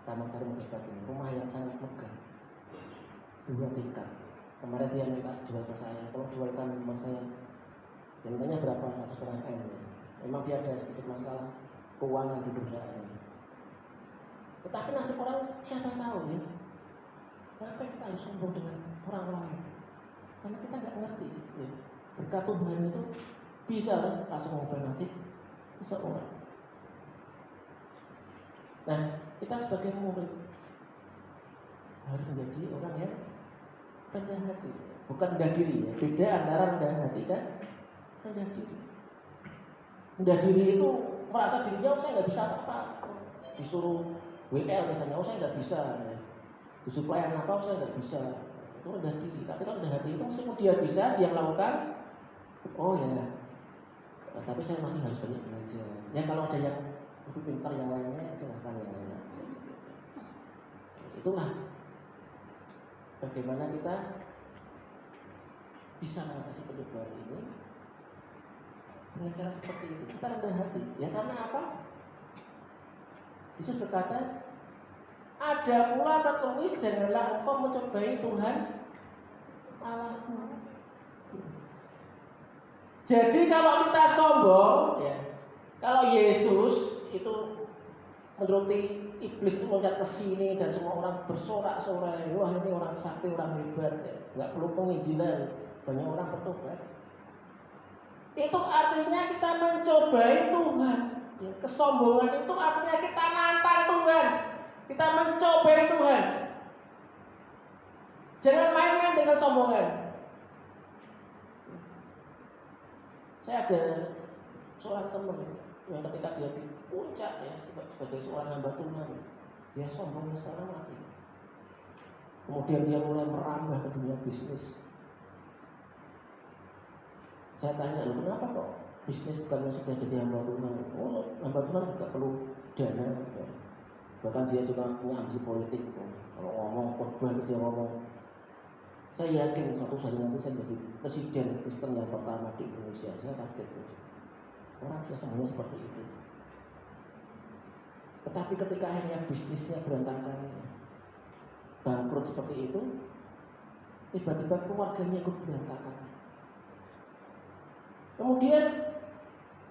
Taman Sari Mujibat ini, rumah yang sangat megah, 2 tingkat. Kemarin dia minta jual ke saya, tolong jualkan rumah saya. Dia mintanya berapa? 1,5 M. Memang dia ada sedikit masalah keuangan di perusahaan. Tetapi nasib orang siapa tahu ya. Kenapa kita harus sombong dengan orang lain? Karena kita nggak ngerti ya. Berkat Tuhan itu bisa langsung mengubah nasib seseorang. Nah, kita sebagai murid harus menjadi orang yang rendah hati, bukan rendah diri ya. Beda antara rendah hati dan rendah diri. Rendah diri itu merasa dirinya saya nggak bisa apa-apa. Disuruh WL misalnya, saya nggak bisa. Disuruh pelayan apa, saya nggak bisa. Itu rendah diri. Tapi kalau rendah hati itu meskipun dia bisa, dia melakukan, oh ya, tapi saya masih harus banyak belajar. Ya kalau ada yang lebih pintar yang lainnya, silahkan yang lain aja. Itulah bagaimana kita bisa mengatasi perubahan ini dengan cara seperti itu. Kita rendah hati. Ya karena apa? Yesus berkata, ada pula tertulis, janganlah engkau mencobai Tuhan Allahmu. Jadi kalau kita sombong, ya, kalau Yesus itu menuruti iblis itu loncat ke sini dan semua orang bersorak-sorai, wah ini orang sakti, orang hebat, ya. Nggak perlu penginjilan, banyak orang bertobat. Itu artinya kita mencobai Tuhan. Ya, kesombongan itu artinya kita nantang Tuhan, kita mencobai Tuhan. Jangan main-main dengan sombongan. Saya ada seorang teman yang ketika dia di puncak ya sebagai seorang hamba Tuhan, dia sombongnya setengah mati. Kemudian dia mulai merambah ke dunia bisnis. Saya tanya, lu kenapa kok bisnis bukannya sudah jadi hamba Tuhan? Oh, hamba Tuhan tidak perlu dana. Ya. Bahkan dia juga punya ambisi politik. Kalau ngomong khotbah dia ngomong, saya yakin suatu hari nanti saya menjadi presiden Kristen yang pertama di Indonesia. Saya kaget. Orang biasanya seperti itu. Tetapi ketika akhirnya bisnisnya berantakan, bangkrut seperti itu, tiba-tiba keluarganya ikut berantakan. Kemudian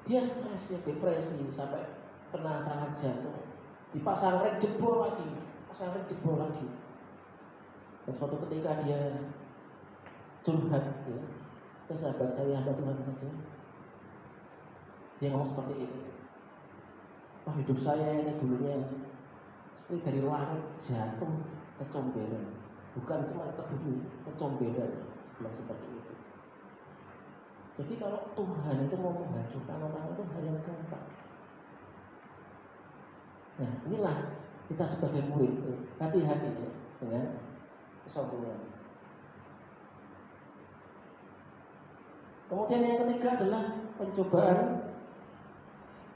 dia stres, ya, depresi, sampai kena serangan jantung. Di pesantren jebol lagi, Dan suatu ketika dia curhat, ya, ke sahabat saya, hamba Tuhan saja. Dia ngomong seperti ini. Wah, hidup saya ini dulunya seperti dari langit jatuh ke comberan, bukan cuma ke bumi, ke comberan. Bilang seperti itu. Jadi kalau Tuhan itu mau menghancurkan orang itu hal yang gampang. Nah, inilah kita sebagai murid, hati-hati ya dengan kesombongan. Kemudian yang ketiga adalah pencobaan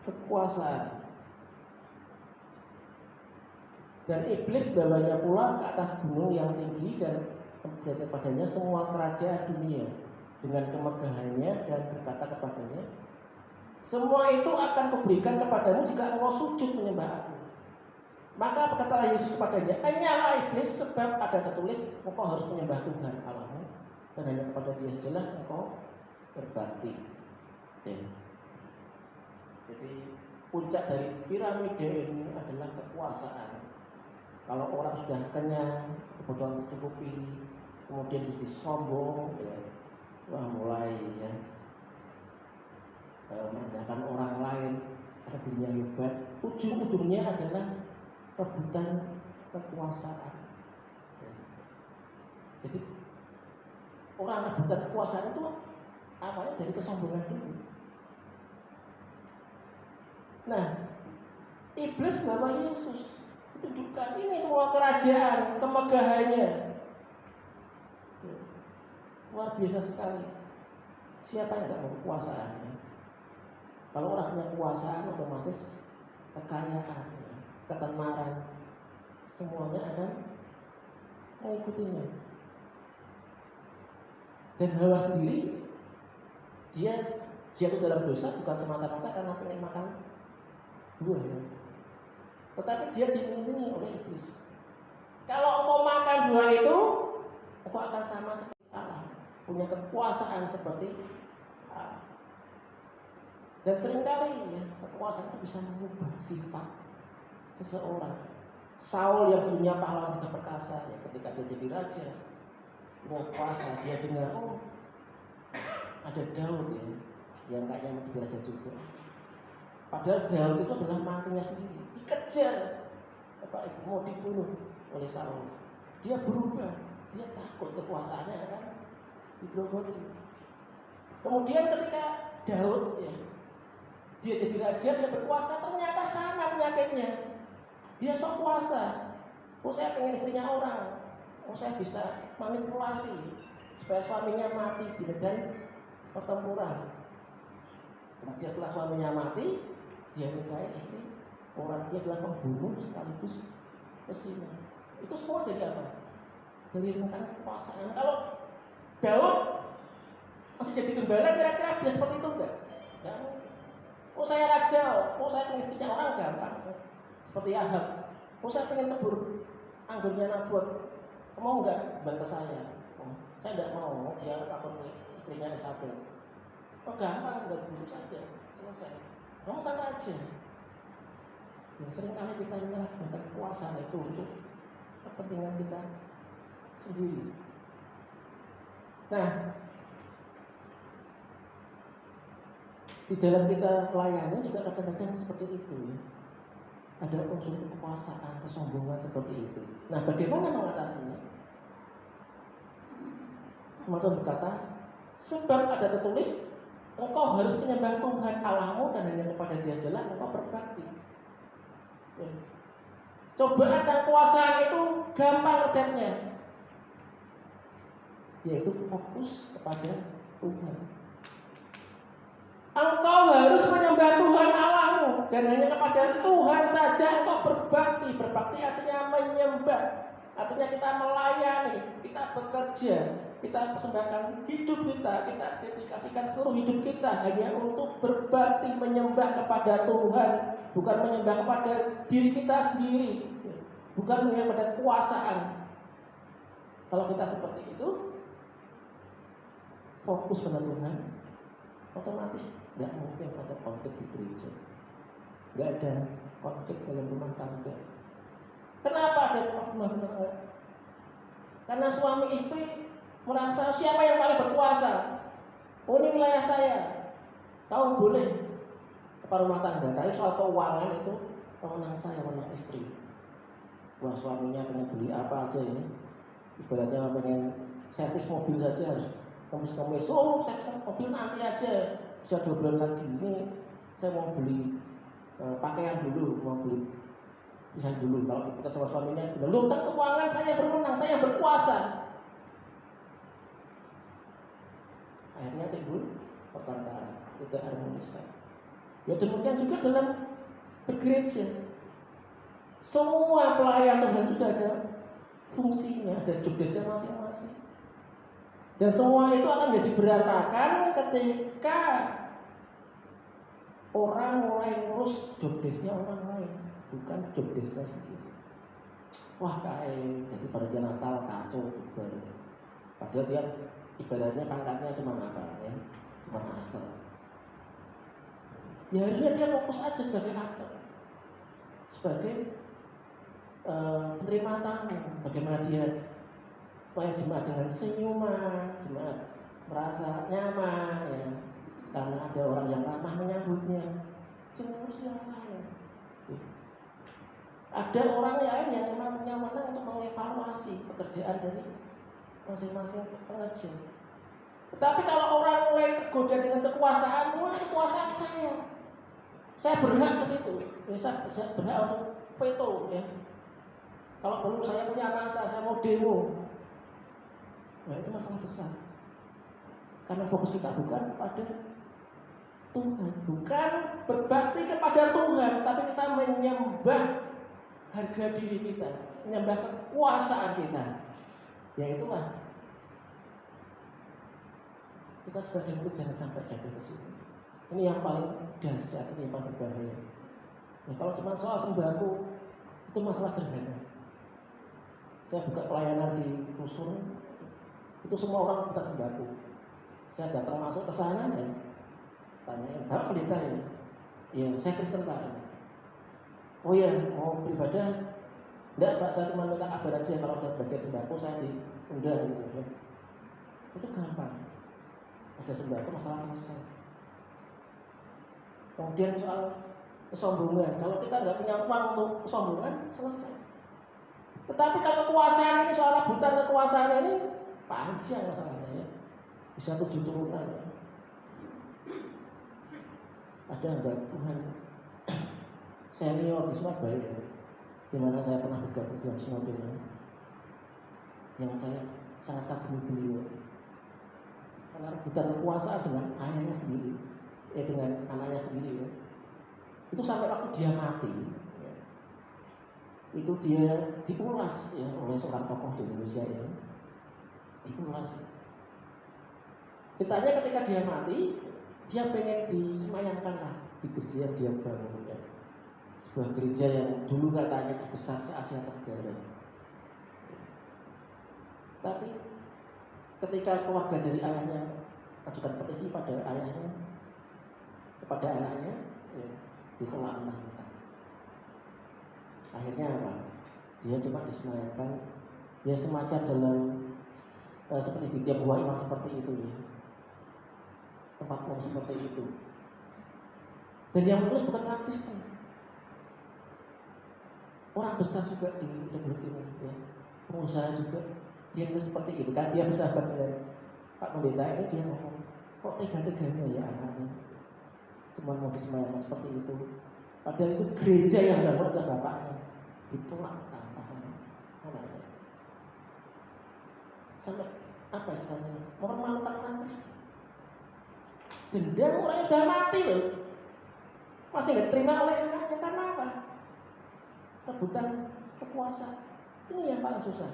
kekuasaan. Dan iblis bawanya pula ke atas gunung yang tinggi dan memperlihatkan padanya semua kerajaan dunia dengan kemegahannya dan berkata kepadanya, semua itu akan kuberikan kepadamu jika engkau sujud menyembah aku. Maka berkatalah Yesus kepadanya, enyalah iblis, sebab ada tertulis engkau harus menyembah Tuhan Allahmu dan hanya kepada Dia sajalah engkau berbakti. Jadi puncak dari piramida ini adalah kekuasaan. Kalau orang sudah kenyang, kebutuhan tercukupi, kemudian jadi sombong, ya, wah mulai ya merendahkan orang lain, rasa dirinya hebat. Ujung-ujungnya adalah rebutan kekuasaan. Jadi orang rebutan kekuasaan itu awalnya dari kesombongan dulu. Nah, iblis bawa Yesus, tunjukkan ini semua kerajaan, kemegahannya. Luar biasa sekali. Siapa yang tidak mau kekuasaan? Kalau orang punya kekuasaan, otomatis kekayaan, ketenaran, semuanya akan mengikutinya. Dan Hawa sendiri, dia jatuh dalam dosa bukan semata-mata karena pengen makan buah, ya. Tetapi dia diiringi oleh iblis. Kalau engkau makan buah itu, engkau akan sama seperti Allah, punya kekuasaan seperti Allah. Dan seringkali ya, kekuasaan itu bisa mengubah sifat seseorang. Saul yang dulunya pahlawan yang perkasa, ya, ketika dia jadi raja, punya kuasa, dia dengar, oh ada Daud ya, yang kayaknya mau jadi raja juga. Padahal Daud itu adalah mantunya sendiri, dikejar, mau dibunuh oleh Saul. Dia berubah, dia takut kekuasaannya akan digerogoti. Kemudian ketika Daud ya, dia jadi raja, dia berkuasa, ternyata sama penyakitnya. Dia sok kuasa. Oh saya pengen istrinya orang, oh saya bisa manipulasi supaya suaminya mati di medan pertempuran. Kemudian setelah suaminya mati, dia nikahi istri orang, dia adalah pembunuh sekaligus pesinah. Itu semua dari apa? Dari rencana kekuasaan. Kalau Daud masih jadi gembala, kira-kira dia seperti itu enggak? Enggak mungkin. Oh saya raja, oh saya pengen istrinya orang, gampang. Seperti Ahab, oh saya pengen tebur anggurnya Nabot, mau enggak bantu saya? Oh, saya enggak mau, dia takut istrinya Isabel. Oh gampang, enggak dulu saja, selesai. Kamu kan raja. Ya, seringkali kita menyalahgunakan kekuasaan itu untuk kepentingan kita sendiri. Nah, di dalam kita melayani juga kadang-kadang seperti itu ya. Ada unsur kekuasaan, kesombongan seperti itu. Nah, bagaimana mengatasinya? Tuhan berkata, sebab ada tertulis, engkau harus menyembah Tuhan Allahmu dan hanya kepada Dia saja engkau berbakti. Ya. Cobaan dan kekuasaan itu gampang resepnya, yaitu fokus kepada Tuhan. Engkau harus menyembah Tuhan Allahmu dan hanya kepada Tuhan saja engkau berbakti. Berbakti artinya menyembah, artinya kita melayani, kita bekerja kita persembahkan hidup kita dedikasikan seluruh hidup kita hanya untuk berbakti menyembah kepada Tuhan, bukan menyembah kepada diri kita sendiri, bukan menyembah kepada kekuasaan. Kalau kita seperti itu, fokus pada Tuhan, otomatis nggak mungkin ada konflik di gereja, nggak ada konflik dalam rumah tangga. Kenapa ada konflik dalam rumah tangga? Karena suami istri merasa siapa yang paling berkuasa. Oh, ini wilayah saya, kau boleh kepada rumah tangga. Tapi soal keuangan itu wewenang saya, wewenang istri. Wah, suaminya pengen beli apa aja ya, ibaratnya pengen servis mobil saja harus kemis-kemis. Oh, servis mobil nanti aja, bisa 2 bulan lagi. Ini saya mau beli pakaian dulu, mau beli pisang dulu. Kalau kita sama suaminya, lu kan keuangan saya berwenang, saya berkuasa. Akhirnya timbul pertengkaran, tidak harmonis. Ya demikian juga dalam bergereja. Semua pelayan Tuhan itu sudah ada fungsinya, ada job desk-nya masing-masing. Dan semua itu akan jadi berantakan ketika orang mulai ngurus job desk-nya orang lain, bukan job desk-nya sendiri. Wah, kayak jadi pada Natal kacau juga. Padahal dia ibaratnya pangkatnya cuma apa ya, cuma asal. Ya harusnya dia fokus aja sebagai asal, sebagai penerima tamu. Bagaimana dia supaya jemaat dengan senyuman, jemaat merasa nyaman ya, karena ada orang yang ramah menyambutnya. Jangan urus yang lain. Ada orang lain yang memang punya wewenang untuk mengevaluasi pekerjaan dari masing-masing pengajar. Tetapi kalau orang mulai tergoda dengan kekuasaan, kekuasaan saya berhak ke situ, ya, saya berhak untuk veto ya. Kalau perlu saya punya masa, saya mau demo. Nah, itu masalah besar. Karena fokus kita bukan pada Tuhan, bukan berbakti kepada Tuhan, tapi kita menyembah harga diri kita, menyembah kekuasaan kita. Ya itulah. Kita sebagai murid jangan sampai jatuh ke sini. Ini yang paling dasar, ini yang paling berbahaya. Ya, kalau cuma soal sembako, itu masalah sederhana. Saya buka pelayanan di rusun, itu semua orang minta sembako. Saya datang masuk ke sana ya, tanyain, Pak pendeta ya? Iya, saya Kristen Pak. Oh iya, mau beribadah? Enggak Pak, saya cuma minta kabar aja kalau ada bagian sembako saya diundang gitu ya. Itu gampang. Ada sembako, masalah selesai. Kemudian soal kesombongan, kalau kita nggak punya uang untuk kesombongan, selesai. Tetapi kalau kekuasaan ini, soal rebutan kekuasaan ini panjang masalahnya ya. Bisa 7 turunan ya. Ada hamba Tuhan senior di Surabaya, di mana saya pernah bergabung dengan sinode, yang saya sangat kagumi beliau. Karena rebutan kekuasaan dengan ayahnya sendiri, dengan anaknya sendiri ya. Itu sampai waktu dia mati ya, itu dia diulas ya oleh seorang tokoh di Indonesia ini, diulas. Ditanya ketika dia mati, dia pengen disemayamkan lah di gereja yang dia bangun ya. Sebuah gereja yang dulu katanya terbesar se-Asia Tenggara. Tapi ketika keluarga dari ayahnya ajukan petisi pada ayahnya, kepada anaknya ya, ditolak mentah-mentah. Akhirnya apa? Dia cuma disemayamkan ya semacam dalam seperti di tiap buah iman seperti itu ya, tempat umum seperti itu. Dan yang menulis bukan orang Kristen, orang besar juga di Republik ini ya, pengusaha juga. Dia nulis seperti itu kan, dia bersahabat dengan Pak Pendeta ini, dia ngomong kok tega-teganya ya anaknya cuma mau disemayamkan seperti itu, padahal itu gereja yang bangun adalah bapaknya, ditolak mentah-mentah sama anaknya. Sampai apa istilahnya, mempermalukan orang Kristen. Dendam orang yang sudah mati loh, masih nggak terima oleh anaknya. Karena apa? Rebutan kekuasaan. Ini yang paling susah.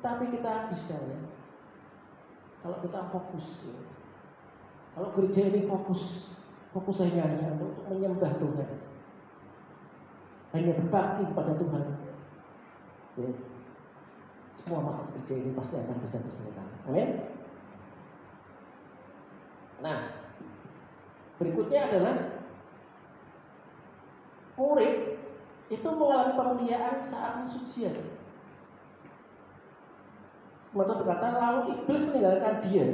Tapi kita bisa ya, kalau kita fokus ya. Kalau gereja ini fokus hanya untuk menyembah Tuhan, hanya berbakti kepada Tuhan, ya, semua masalah gereja ini pasti akan bisa diselesaikan. Amin. Nah, berikutnya adalah murid itu mengalami pemuliaan saat sucian. Maka berkata, lalu iblis meninggalkan dia,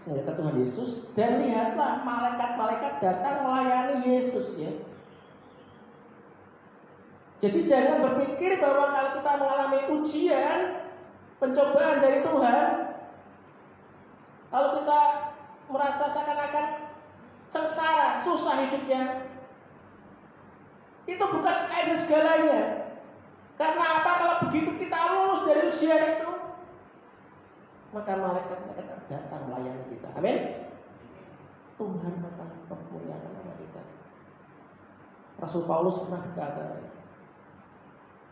meninggalkan Tuhan Yesus, dan lihatlah malaikat-malaikat datang melayani Yesus. Ya. Jadi jangan berpikir bahwa kalau kita mengalami ujian, pencobaan dari Tuhan, kalau kita merasa seakan-akan sengsara, susah hidupnya, itu bukan akhir segalanya. Karena apa? Kalau begitu kita lulus dari ujian itu, maka malaikat datang melayani kita. Amin. Tuhan akan memuliakan nama kita. Rasul Paulus pernah berkata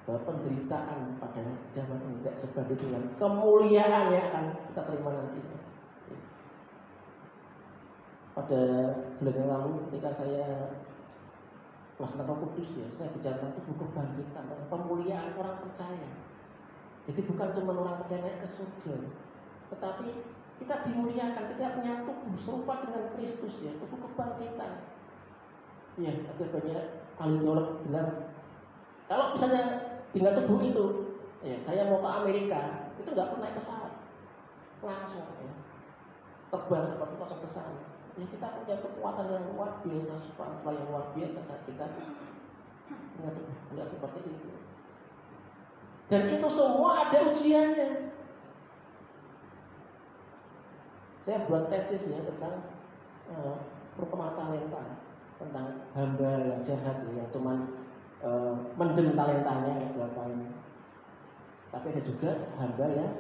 bahwa penderitaan pada zaman ini tidak sebanding dengan kemuliaan yang akan kita terima nantinya. Pada bulan yang lalu ketika saya melaksanakan Roh Kudus ya, saya bicara tentang buku kebangkitan dan pemuliaan orang percaya. Jadi bukan cuma orang percaya naik ke surga, tetapi kita dimuliakan, kita punya tubuh serupa dengan Kristus ya, tubuh kebangkitan. Ya, ada banyak ahli teolog bilang kalau misalnya dengan tubuh itu, ya saya mau ke Amerika, itu nggak perlu naik pesawat, langsung ya, terbang seperti langsung ke sana. Ya kita punya kekuatan yang luar biasa, supernatural yang luar biasa saat kita punya tubuh yang seperti itu. Dan itu semua ada ujiannya. Saya buat tesis ya tentang perumpamaan talenta, tentang hamba yang jahat yang cuman mendem talentanya ngapain. Tapi ada juga hamba yang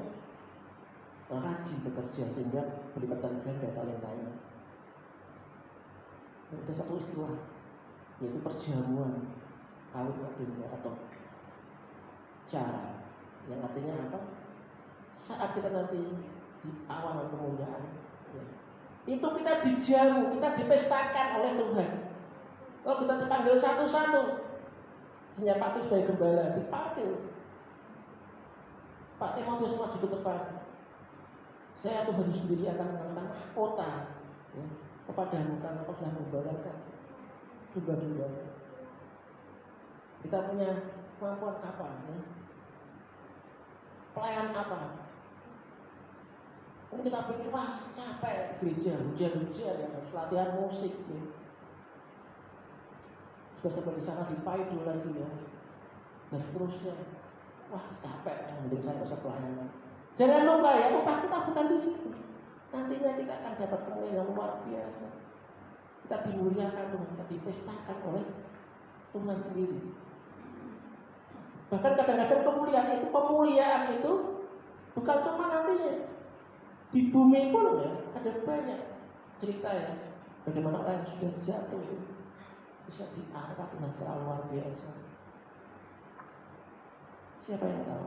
rajin bekerja sehingga berlipat ganda talentanya. Ada satu istilah yaitu perjamuan kawin dunia atau cara yang artinya apa? Saat kita nanti di awal kemuliaan ya, itu kita dijamu, kita dipestakan oleh Tuhan. Kalau kita dipanggil satu-satu, misalnya Pak Tis sebagai gembala dipanggil, Pak Timotius maju ke depan, saya Tuhan sendiri akan mengangkat mahkota ya, kepadamu karena kau sudah menggembalakan domba-domba. Kita punya kemampuan apa ya? Pelayan apa? Mungkin kita pikir wah capek di gereja, hujan-hujan ya, harus latihan musik ya. Sudah sampai di sana dipaidu lagi ya, dan seterusnya. Wah capek, mending saya usah pelayanan. Jangan lupa ya, upah kita bukan di situ. Nantinya kita akan dapat pengalaman yang luar biasa. Kita dimuliakan Tuhan, kita dipestakan oleh Tuhan sendiri. Bahkan kadang-kadang pemuliaan itu bukan cuma nantinya di bumi pun ya, ada banyak cerita ya bagaimana orang yang sudah jatuh bisa diangkat dengan cara luar biasa. Siapa yang tahu?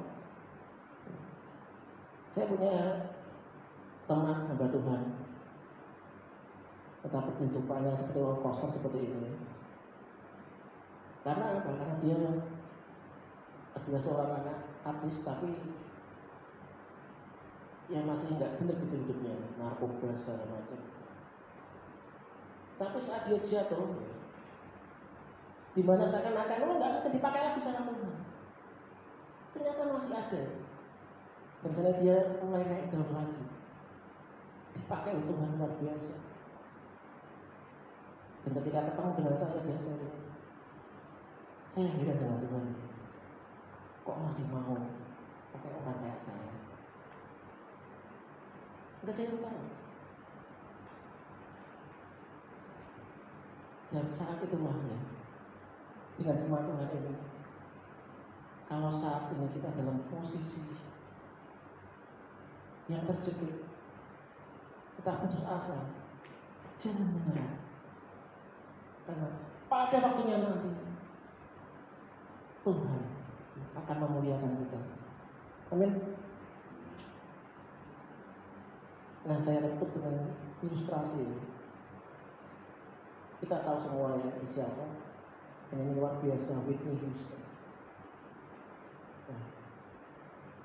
Saya punya teman hamba Tuhan, tetapi kehidupannya seperti orang pastor seperti ini. Karena apa? Karena dia adalah seorang anak artis, tapi yang masih nggak benar gitu hidupnya, narkoba segala macam. Tapi saat dia jatuh, di mana seakan-akan nggak akan dipakai lagi sama Tuhan, ternyata masih ada. Dan misalnya dia mulai naik daun lagi, dipakai oleh Tuhan luar biasa. Dan ketika ketemu dengan saya heran dengan Tuhan, kok masih mau pakai orang kayak saya? Enggak ada yang tahu. Dan saat itulah ya, dengan firman Tuhan ini, kalau saat ini kita dalam posisi yang terjepit, kita putus asa, jangan menyerah. Karena pada waktunya nanti Tuhan akan memuliakan kita. Amin. saya tutup dengan ilustrasi. Kita tahu semua ya siapa penyanyi luar biasa Whitney Houston. Nah,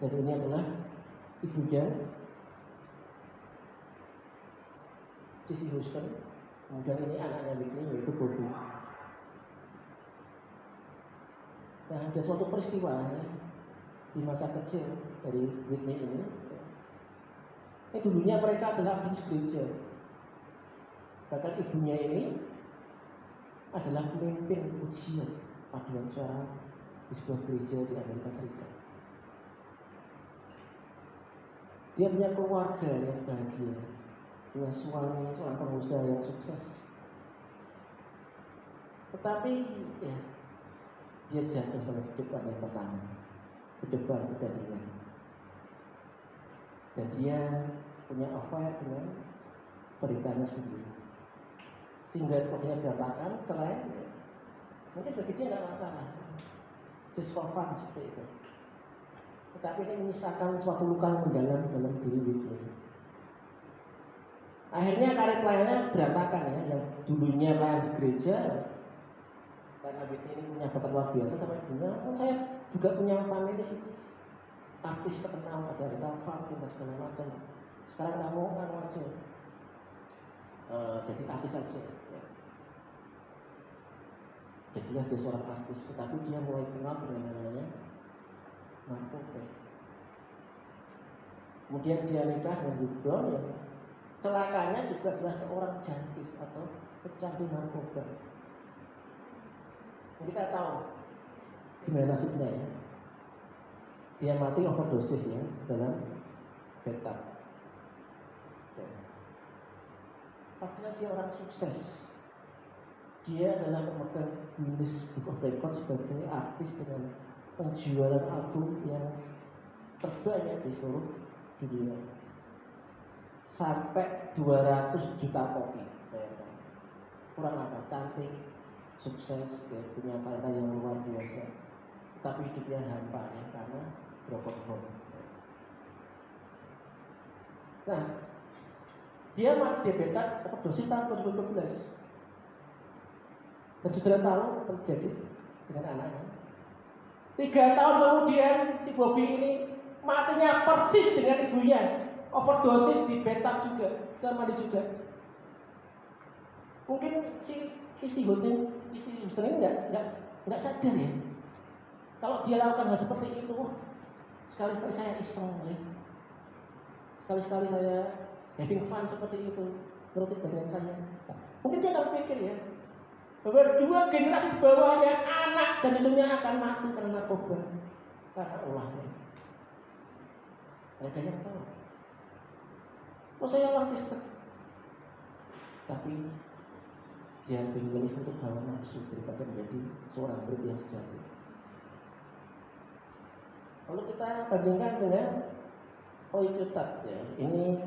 jadi ini adalah ibunya Cissy Houston. Kemudian ini anaknya Whitney yaitu Bobby. Nah, ada suatu peristiwa ya, di masa kecil dari Whitney ini. Ini dulunya mereka adalah aktivis gereja. Bahkan ibunya ini adalah pemimpin ujian paduan suara di sebuah gereja di Amerika Serikat. Dia punya keluarga yang bahagia, punya suami seorang pengusaha yang sukses. Tetapi ya, dia jatuh dalam kehidupan yang pertama, kehidupan kedanian. Dan dia punya affair dengan beritanya sendiri, sehingga kemudian berantakan, cerai. Mungkin bagi dia nggak masalah, just for fun seperti itu. Tetapi ini menyisakan suatu luka yang mendalam dalam diri Whitney. Akhirnya karir pelayannya berantakan ya, yang dulunya pelayan di gereja. Karena Whitney ini punya bakat luar biasa sampai dunia. Saya juga punya family artis terkenal, ada Rita Franklin dan segala macam. Sekarang kamu aja jadi artis saja. Ya. Jadilah dia seorang artis, tetapi dia mulai kenal dengan namanya narkoba. Kemudian dia nikah dengan Woodburn yang celakanya juga adalah seorang junkies atau pecandu narkoba. Kita tahu gimana nasibnya ya. Dia mati overdosis ya di dalam bathtub. Ya. Padahal dia orang sukses. Dia adalah pemegang Guinness Book of Records sebagai artis dengan penjualan album yang terbanyak di seluruh dunia. Sampai 200 juta kopi. Kurang apa? Cantik, sukses, dia punya talenta yang luar biasa. Tapi hidupnya hampa ya, karena broken home. Nah, dia mati diabetes overdosis tahun 2012. Dan saudara tahu apa terjadi dengan anaknya. 3 tahun kemudian si Bobby ini matinya persis dengan ibunya, overdosis di bathtub juga, kamar mandi juga. Mungkin si Houston ini nggak sadar ya. Kalau dia lakukan hal seperti itu, sekali-kali saya iseng ya. Sekali-kali saya having fun seperti itu, menutup dengan saya. Mungkin dia akan pikir ya, bahwa 2 generasi di bawahnya, anak dan cucunya akan mati karena narkoba, karena ulahnya. Ada yang tahu. Oh, saya orang Kristen, tapi dia lebih memilih untuk hawa nafsu daripada menjadi seorang murid yang sejati. Lalu kita bandingkan dengan Oicutat ya. Ini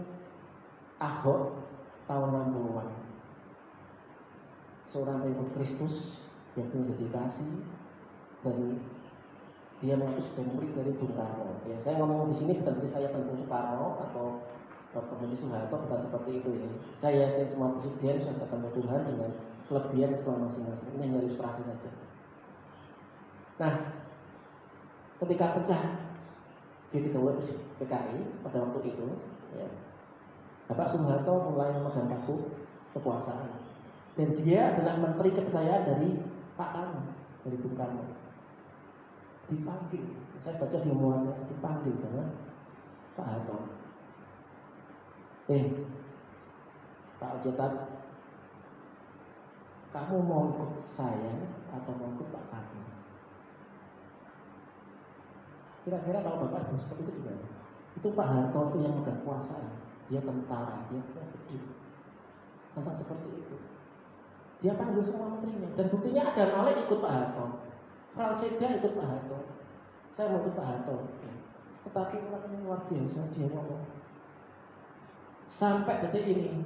Ahok tahun 60-an. Seorang pengikut Kristus yang punya dedikasi dan dia mengaku sebagai murid dari Bung Karno. Ya, saya ngomong di sini bukan berarti saya pendukung Soekarno atau pendukung Soeharto, bukan seperti itu ya. Saya yakin semua presiden sudah ketemu Tuhan dengan kelebihan Tuhan masing-masing. Ini hanya ilustrasi saja. Nah, ketika pecah G30 PKI pada waktu itu, ya, Bapak Soeharto mulai memegang tampuk kekuasaan, dan dia adalah menteri kepercayaan dari Pak Karno, dari Bung Karno. Dipanggil, saya baca di omongannya, dipanggil sama Pak Harto. Pak Ojotat, kamu mau ikut saya atau mau ikut Pak Karno? Kira-kira kalau Bapak Ibu seperti itu gimana? Itu Pak Harto itu yang megang kuasa, dia tentara, dia punya gede. Tentang seperti itu. Dia panggil semua menterinya, dan buktinya ada Malik ikut Pak Harto, Fralceda ikut Pak Harto, saya mau ikut Pak Harto. Tetapi orang ini luar biasa, dia ngomong sampai detik ini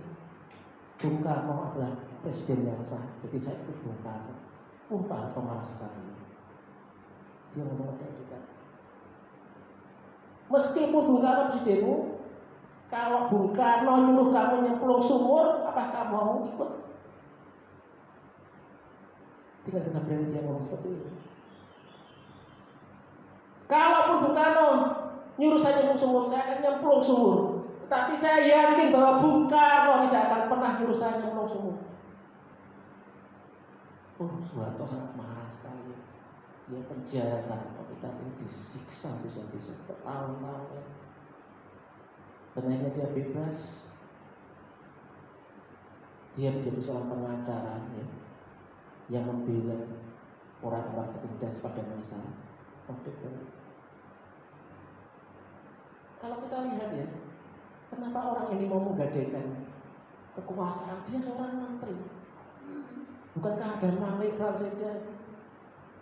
Bung Karno adalah presiden yang sah, jadi saya ikut Bung Karno. Pak Harto marah sekali. Dia ngomong kayak gitu. Meskipun Bung Karno presidenmu, Kalau Bung Karno nyuruh kamu nyemplung sumur, apakah kamu mau ikut? Tinggal kita berani dia ngomong seperti itu. Kalaupun Bung Karno nyuruh saya nyemplung sumur, saya akan nyemplung sumur. Tetapi saya yakin bahwa Bung Karno tidak akan pernah nyuruh saya nyemplung sumur. Soeharto sangat marah sekali. Dia penjara, kita ini disiksa bisa-bisa bertahun-tahun. Dan akhirnya dia bebas. Dia menjadi seorang pengacara yang membela orang-orang tertindas pada masa Orde Baru. Kalau kita lihat kenapa orang ini mau menggadaikan kekuasaan? Dia seorang menteri. Bukankah ada Malik saja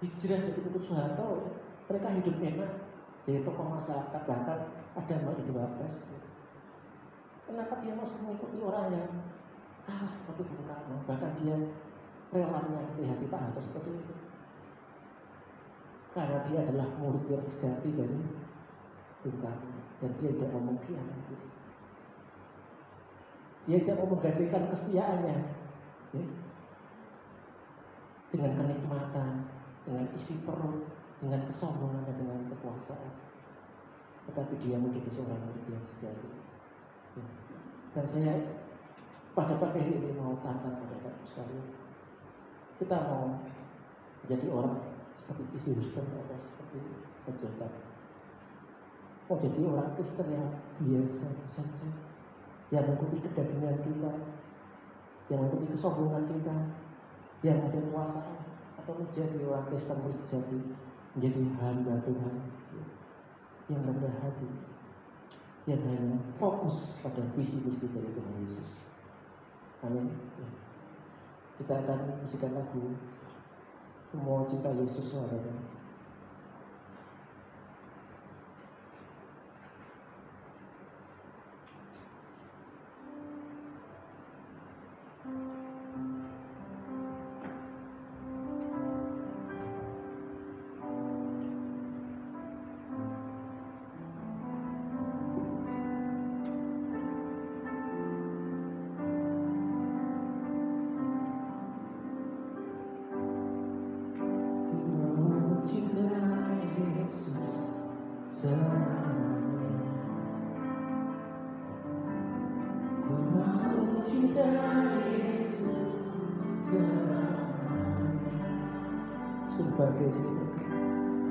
hijrah dari Putut Soeharto? Mereka hidup enak, jadi tokoh masyarakat, bahkan ada Malik di Wapres. Kenapa dia masih mengikuti orang yang kalah seperti Bung Karno? Bahkan dia rela menyakiti hati Pak Harto seperti itu. Karena dia adalah murid yang sejati dari Bung Karno, dan dia tidak mau mengkhianati. Dia tidak mau menggadaikan kesetiaannya dengan kenikmatan, dengan isi perut, dengan kesombongan, dan dengan kekuasaan. Tetapi dia menjadi seorang murid yang sejati. Dan saya pada pagi ini mau tantang pada Bapak sekalian. Kita mau menjadi orang seperti Kisi Houston atau seperti pejabat. Mau jadi orang Kristen yang biasa saja, yang mengikuti kedagingan kita, yang mengikuti kesombongan kita, yang menjadi kekuasaan, atau menjadi orang Kristen sejati, menjadi hamba Tuhan yang rendah hati, yang hanya fokus pada visi-visi dari Tuhan Yesus. Amin. Kita akan musikan lagu Mau Cinta Yesus, saudara.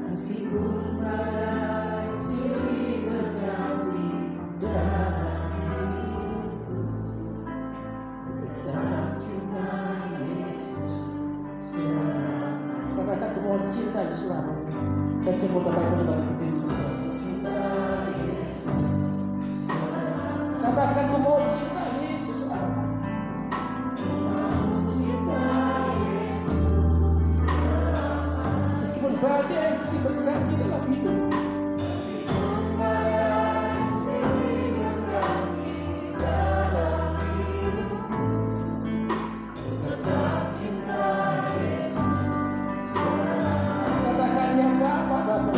Meskipun badai silih berganti dalam hidupku, tetap cinta Yesus selamanya. Katakan aku mau cinta Yesus selamanya. Saya sebut Bapak Ibu dalam berdiri. Cinta Yesus selamanya. Katakan aku mau cinta Yesus selamanya. Badai silih berganti dalam hidup. Tetap cinta Yesus. Katakan yang Bapak.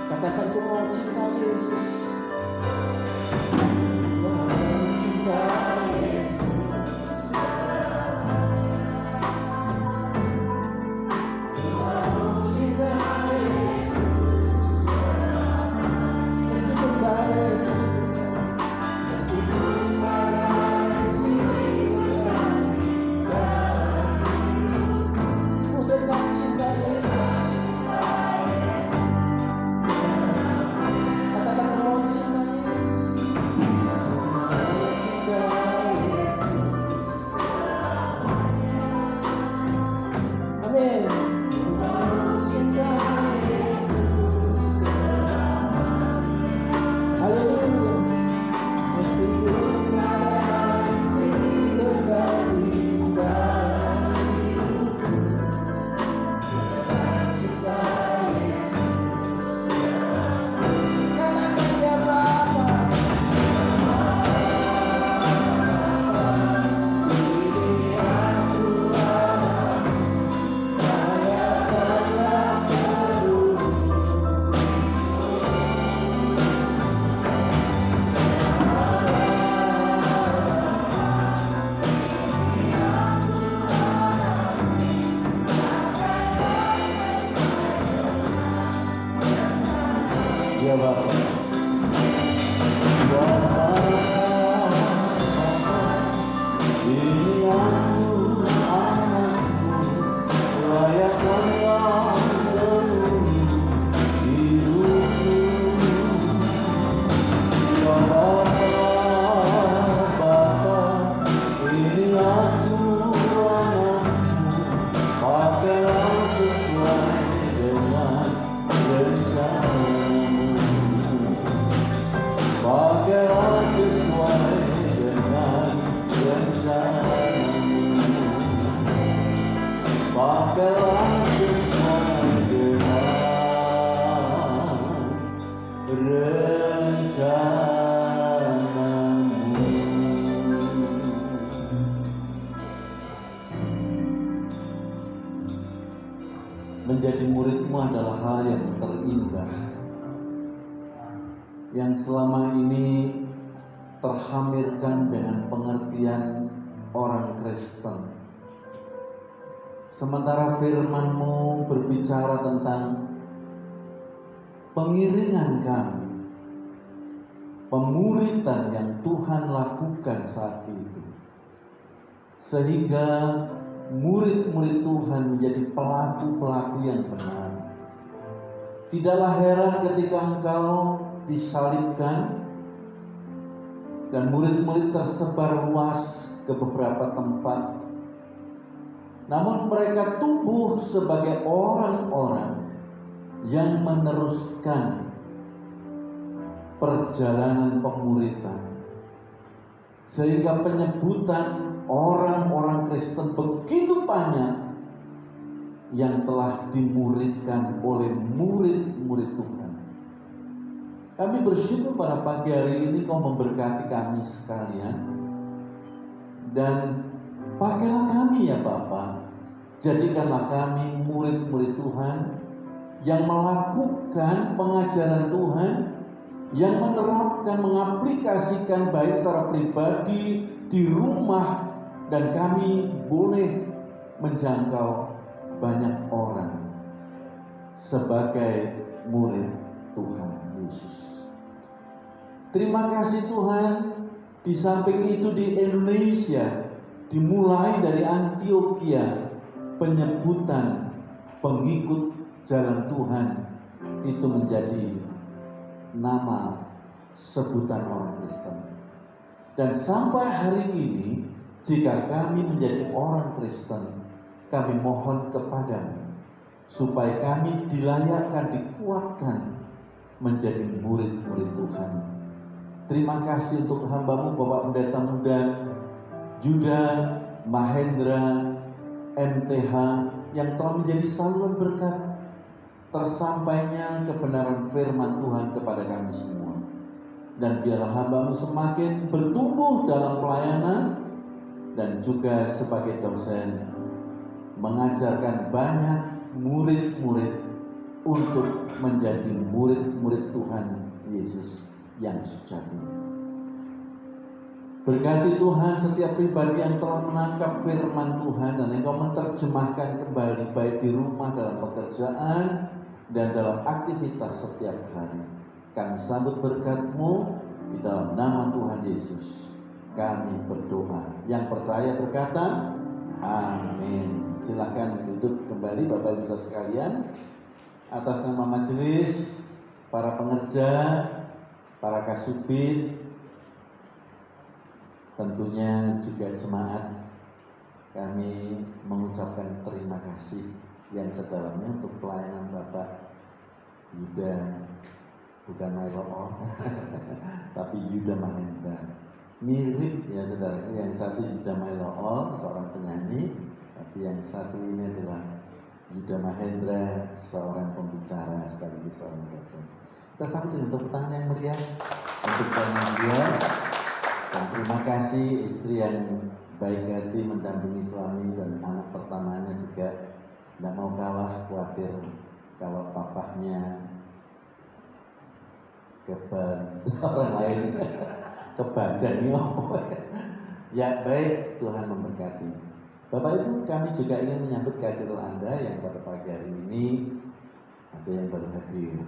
Katakan ku mau cinta Yesus. Mau cinta Yesus. Mau cinta Yesus. Meskipun badai silih berganti, meskipun badai silih berganti, ku tetap cinta Yesus. Katakan mau pakailah sesuai dengan rencanamu. Menjadi muridmu adalah hal yang terindah, yang selama ini terhamirkan dengan pengertian orang Kristen. Sementara firman-Mu berbicara tentang pengiringan kami, pemuridan yang Tuhan lakukan saat itu, sehingga murid-murid Tuhan menjadi pelaku-pelaku yang benar. Tidaklah heran ketika Engkau disalibkan dan murid-murid tersebar luas ke beberapa tempat. Namun mereka tumbuh sebagai orang-orang yang meneruskan perjalanan pemuridan, sehingga penyebutan orang-orang Kristen begitu banyak yang telah dimuridkan oleh murid-murid Tuhan. Kami bersyukur pada pagi hari ini Kau memberkati kami sekalian, dan pakailah kami ya Bapa, jadikanlah kami murid-murid Tuhan yang melakukan pengajaran Tuhan, yang menerapkan, mengaplikasikan baik secara pribadi, di rumah, dan kami boleh menjangkau banyak orang sebagai murid Tuhan Yesus. Terima kasih Tuhan, di samping itu di Indonesia, dimulai dari Antioquia, penyebutan pengikut jalan Tuhan itu menjadi nama sebutan orang Kristen. Dan sampai hari ini, jika kami menjadi orang Kristen, kami mohon kepadamu supaya kami dilayakkan, dikuatkan menjadi murid-murid Tuhan. Terima kasih untuk hamba-Mu Bapak Pendeta Muda Yuda Mahendra MTH yang telah menjadi saluran berkat tersampainya kebenaran firman Tuhan kepada kami semua. Dan biarlah hamba-Mu semakin bertumbuh dalam pelayanan dan juga sebagai dosen mengajarkan banyak murid-murid untuk menjadi murid-murid Tuhan Yesus yang sejati. Berkati Tuhan setiap pribadi yang telah menangkap firman Tuhan dan Engkau menerjemahkan kembali baik di rumah, dalam pekerjaan, dan dalam aktivitas setiap hari. Kami sambut berkat-Mu di dalam nama Tuhan Yesus. Kami berdoa. Yang percaya berkata, amin. Silakan duduk kembali Bapak Ibu Saudara sekalian. Atas nama majelis, para pengerja, para kasubit, tentunya juga jemaat, kami mengucapkan terima kasih yang sedalamnya untuk pelayanan Bapak Yuda, bukan Mairo, tapi Yuda Mahendra. Mirip ya saudara, yang satu Yuda Mairo, seorang penyanyi, tapi yang satu ini adalah Yuda Mahendra, seorang pembicara sekaligus seorang dosen. Kita sambut dengan tepuk tangan yang meriah untuk dia. Dan terima kasih istri yang baik hati mendampingi suami, dan anak pertamanya juga tidak mau kalah, khawatir kalau papahnya keban orang lain kebadan ya. Baik, Tuhan memberkati. Bapak Ibu, kami juga ingin menyambut kehadiran Anda yang pada pagi hari ini ada yang baru hadir.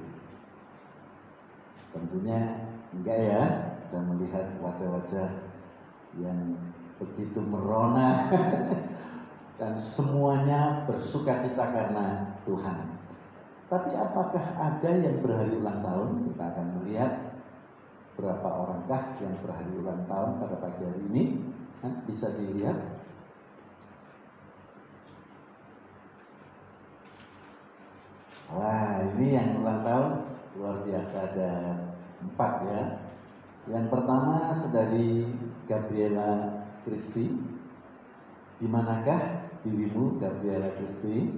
Tentunya enggak ya, saya melihat wajah-wajah yang begitu merona dan semuanya bersukacita karena Tuhan. Tapi apakah ada yang berhari ulang tahun? Kita akan melihat berapa orangkah yang berhari ulang tahun pada pagi hari ini. Bisa dilihat. Wah, ini yang ulang tahun luar biasa, ada 4 ya. Yang pertama saudari Gabriela Kristi, Di manakah dirimu, Gabriela Kristi?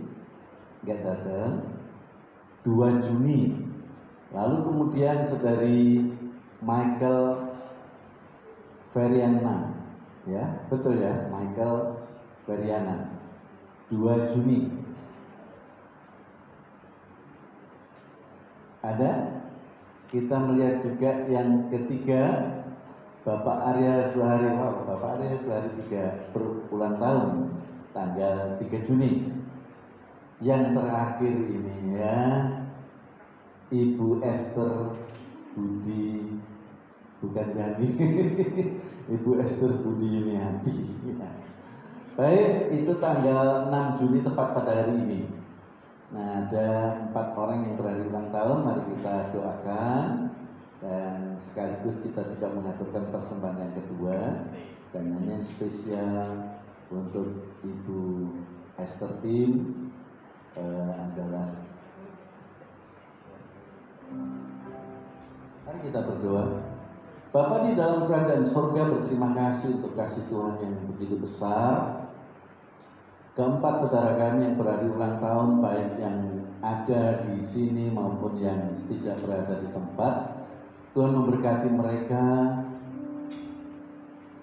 Enggak datang. 2 Juni. Lalu kemudian saudari Michael Feriana, ya betul ya, Michael Feriana, 2 Juni. Ada? Kita melihat juga yang ketiga, Bapak Ariel Suhari. Wow, Bapak Ariel Suhari juga berulang tahun, tanggal 3 Juni. Yang terakhir ini ya, Ibu Esther Budi, bukan Yani, Ibu Esther Budi Yuniati. Baik, itu tanggal 6 Juni tepat pada hari ini. Nah, ada 4 orang yang berhari ulang tahun, mari kita doakan. Dan sekaligus kita juga mengaturkan persembahan yang kedua. Dan yang spesial untuk Ibu Esther Tim adalah, mari kita berdoa. Bapa di dalam kerajaan surga, berterima kasih untuk kasih Tuhan yang begitu besar. Keempat saudara kami yang berhari ulang tahun, baik yang ada di sini maupun yang tidak berada di tempat, Tuhan memberkati mereka.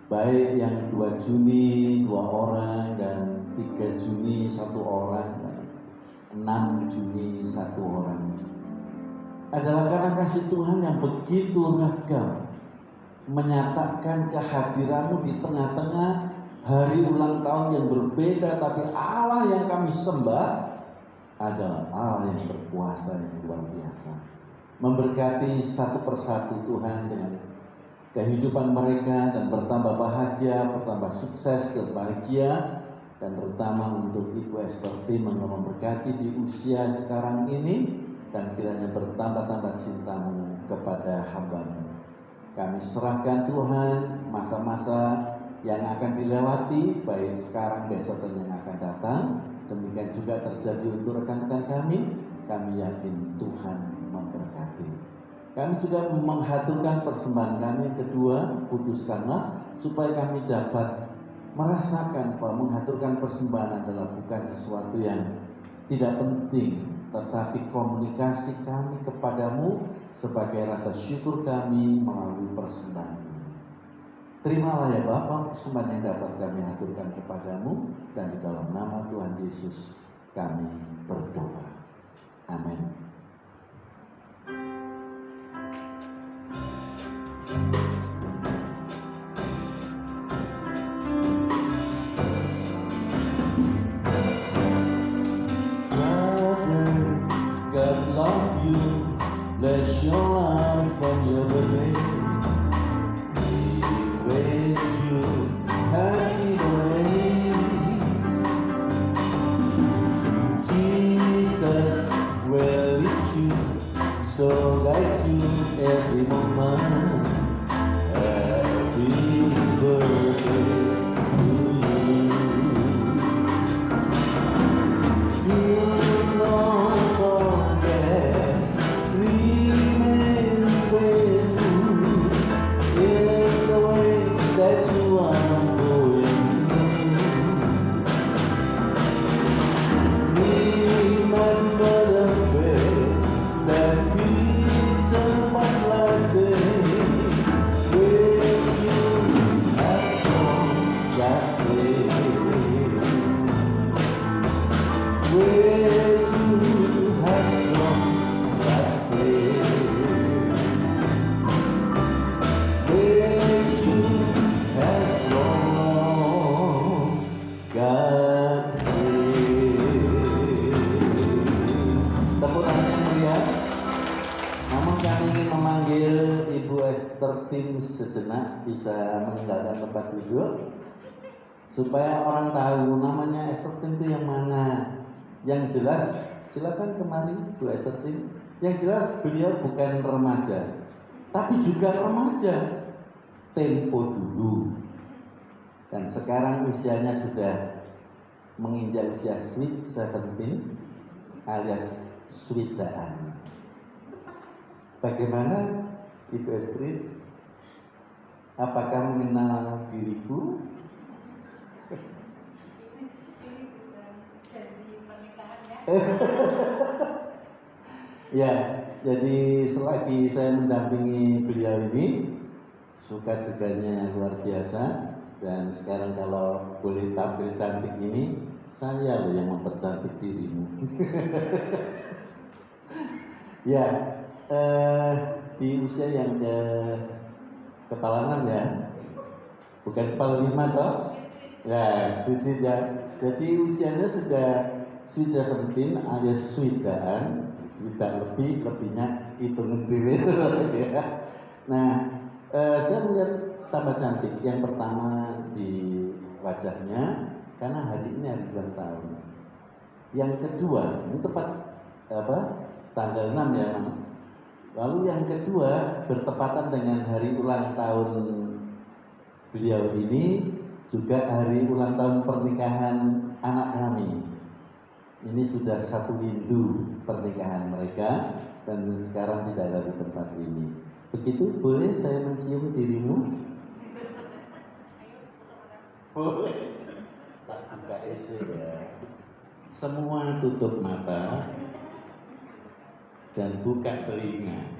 Baik yang 2 Juni 2 orang, dan 3 Juni 1 orang, dan 6 Juni 1 orang. Adalah karena kasih Tuhan yang begitu ragam, menyatakan kehadiranmu di tengah-tengah hari ulang tahun yang berbeda, tapi Allah yang kami sembah adalah Allah yang berkuasa, yang luar biasa. Memberkati satu persatu Tuhan dengan kehidupan mereka, dan bertambah bahagia, bertambah sukses dan bahagia. Dan terutama untuk Ibu Esther Tim, memberkati di usia sekarang ini, dan kiranya bertambah-tambah cintamu kepada hamba-Mu. Kami serahkan Tuhan masa-masa yang akan dilewati, baik sekarang, besok, dan yang akan datang. Demikian juga terjadi untuk rekan-rekan kami. Kami yakin Tuhan memberkati. Kami juga menghaturkan persembahan kami yang kedua, kuduskanlah, supaya kami dapat merasakan bahwa menghaturkan persembahan adalah bukan sesuatu yang tidak penting, tetapi komunikasi kami kepadamu sebagai rasa syukur kami melalui persembahan ini. Terimalah ya Bapa persembahan yang dapat kami haturkan kepadamu, dan di dalam nama Tuhan Yesus kami berdoa. Amin. God love you, bless your life on your birthday. He wish you happy birthday. Jesus will lead you, so guide you every moment. Happy birthday to you. Do not forget, remain faithful in the way that you are going through. Remember the faith that keeps upon blessing. With you have come that day. Where to have come that day. Where you have gone that day. Tepuk tangan yang meriah. Namun kami ingin memanggil Ibu Esther Tim sejenak, bisa meninggalkan tempat duduk, supaya orang tahu namanya Esther Tim itu yang mana. Yang jelas, silakan kemari Bu Esther Tim. Yang jelas beliau bukan remaja, tapi juga remaja tempo dulu. Dan sekarang usianya sudah menginjak usia sweet 17 alias sweetaan. Bagaimana Ibu Esther? Apakah mengenal diriku? Ya, jadi selagi saya mendampingi beliau ini, suka dukanya luar biasa. Dan sekarang kalau boleh tampil cantik ini, saya loh yang mempercantik dirimu. Ya, di usia yang kepala 6 ya, bukan kepala 5 toh? Ya, sweet ya. Jadi usianya sudah sweet 17 alias sweetan, sweetan lebihnya hitungan dewe ya. Nah, saya melihat tambah cantik. Yang pertama di wajahnya karena hari ini hari ulang tahun. Yang kedua, ini tepat apa? Tanggal 6 ya, Mang. Lalu yang kedua bertepatan dengan hari ulang tahun beliau ini, juga hari ulang tahun pernikahan anak kami. Ini sudah satu windu pernikahan mereka dan sekarang tidak ada di tempat ini. Begitu, boleh saya mencium dirimu? Boleh. Tak buka isi ya. Semua tutup mata dan buka telinga.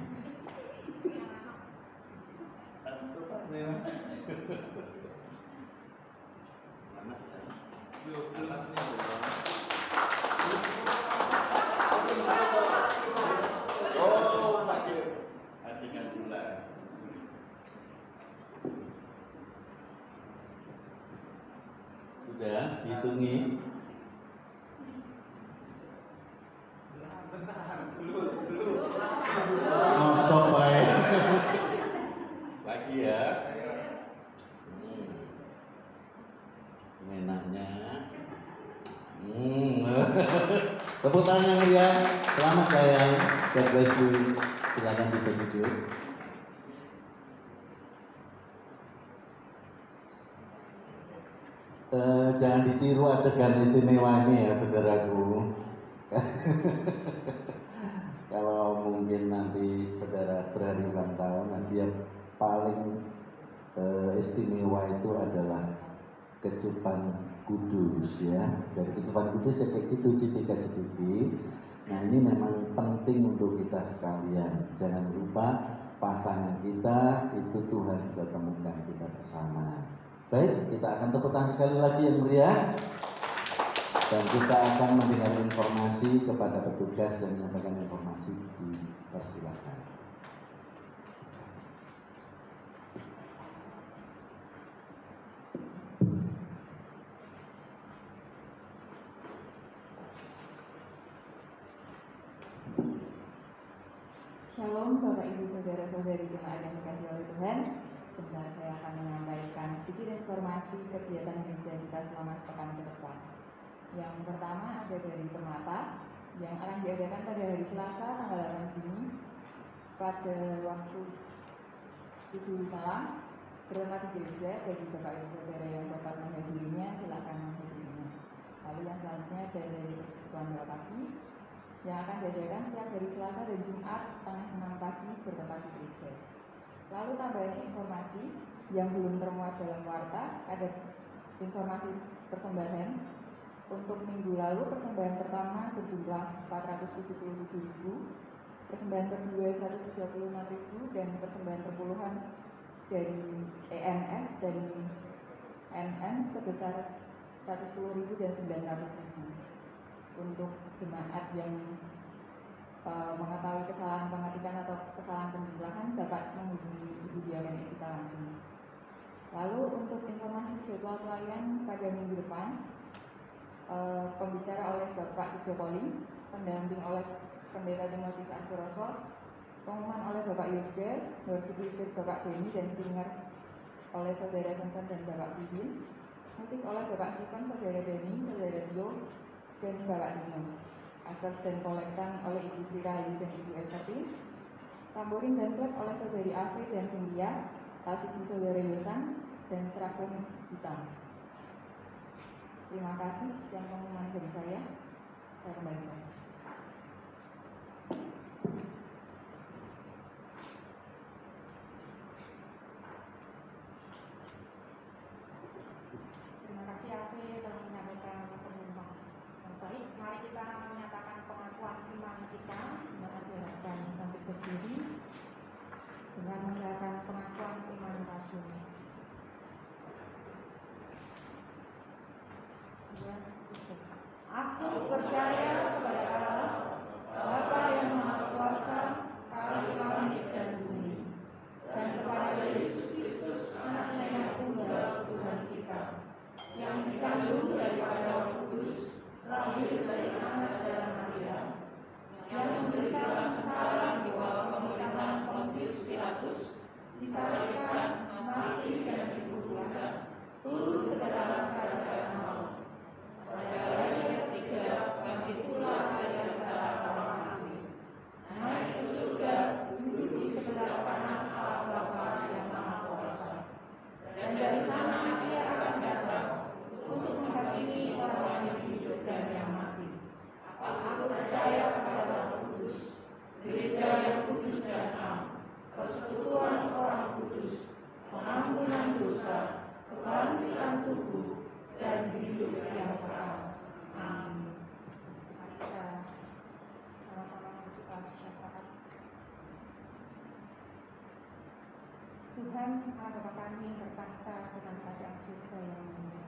Oh, pakai tinggal bulan. Sudah dihitungi. Ngosok baik. Lagi ya. Enaknya. Tepuk tangan yang meriah. Selamat sayang. God bless you. Silakan bisa duduk. Jangan ditiru adegan istimewa ini ya saudaraku. Kalau mungkin nanti saudara berhari ulang tahun, nanti yang paling istimewa itu adalah kecupan kudus ya. Dari kecupan kudus ya kayak gitu cipika-cipiki. Nah ini memang penting untuk kita sekalian. Jangan lupa pasangan kita itu Tuhan sudah temukan kita bersama. Baik, kita akan tepuk tangan sekali lagi yang meriah. Dan kita akan mendengar informasi kepada petugas yang menyampaikan informasi. Dipersilakan. Shalom Bapak Ibu Saudara-saudari jemaat yang dikasihi oleh Tuhan. Sebentar saya akan menyampaikan sedikit informasi kegiatan gereja kita selama sepekan ke depan. Yang pertama ada dari Permata yang akan diadakan pada hari Selasa tanggal 8 Juni pada waktu 7 malam bertempat di gereja. Bagi Bapak Ibu Saudara yang dapat menghadirinya silakan menghadirinya. Lalu yang selanjutnya ada dari Persekutuan pagi yang akan diadakan setiap hari Selasa dan Jumat setengah 6 pagi bertempat di gereja. Lalu tambahan informasi yang belum termuat dalam warta, ada informasi persembahan. Untuk minggu lalu persembahan pertama berjumlah 477.000, persembahan kedua 136.000 dan persembahan perpuluhan dari ENS dan NN sebesar 110.000 dan 900.000. Untuk jemaat yang mengetahui kesalahan pengetikan atau kesalahan penjumlahan dapat menghubungi Ibu Diaken kita langsung. Lalu untuk informasi jadwal pelayan pada minggu depan, pembicara oleh Bapak Sujopoli, pendamping oleh Pendeta Timotius Arsuroso, pengumuman oleh Bapak Yoga, worship Bapak Beni dan singers oleh Saudara Sensen dan Bapak Sudin, musik oleh Bapak Stephen, Saudara Dani, Saudara Tio, dan Bapak Dinos. Asas dan kolektan oleh Ibu Sri Rahayu dan Ibu Estetin, tamborin dan flap oleh Saudari Afri dan Cynthia, tas Ibu Saudara Yosan, dan seragam hitam. Terima kasih. Sekian pengumuman dari saya. Saya kembalikan. Terima kasih Afri telah menyampaikan pengumuman. Baik, mari kita menyatakan Mazmur. Aku percaya kepada Allah, Bapa yang Maha Kuasa, Khalik langit dan bumi, dan kepada Yesus Kristus, Anaknya yang tunggal Tuhan kita, yang dikandung daripada Roh Kudus, lahir dari anak darah Maria, yang menderita sengsara di bawah pemerintahan Pontius Pilatus, disalibkan, mati dan dikuburkan, turun ke dalam kerajaan maut. Pada hari yang ketiga, bangkit pula dari antara orang mati, naik ke surga, duduk di sebelah kanan Allah Bapa yang Maha Kuasa. Dan dari sana Dia akan datang untuk menghakimi orang yang hidup dan yang mati. Aku percaya kepada Roh Kudus, gereja yang kudus dan am, persekutuan orang kudus, pengampunan dosa, kebangkitan tubuh, dan hidup yang kekal. Amin. Mari kita sama-sama berdoa syafaat. Tuhan Allah Bapa kami yang bertahta dengan kerajaan surga yang mulia.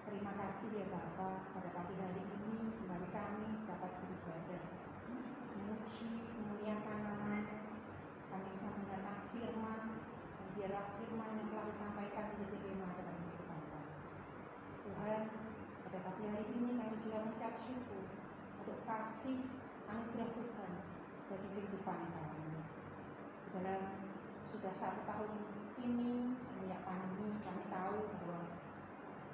Terima kasih ya Bapa, pada pagi hari ini kembali kami dapat beribadah, memuji, memuliakan nama-Mu. Kami bisa mendengar firman, dan biarlah firman yang telah disampaikan menjadi rema dalam kehidupan kami. Tuhan, pada pagi hari ini kami juga mengucap syukur untuk kasih anugerah Tuhan bagi kehidupan kami. Dalam sudah 1 tahun ini semenjak pandemi, kami tahu bahwa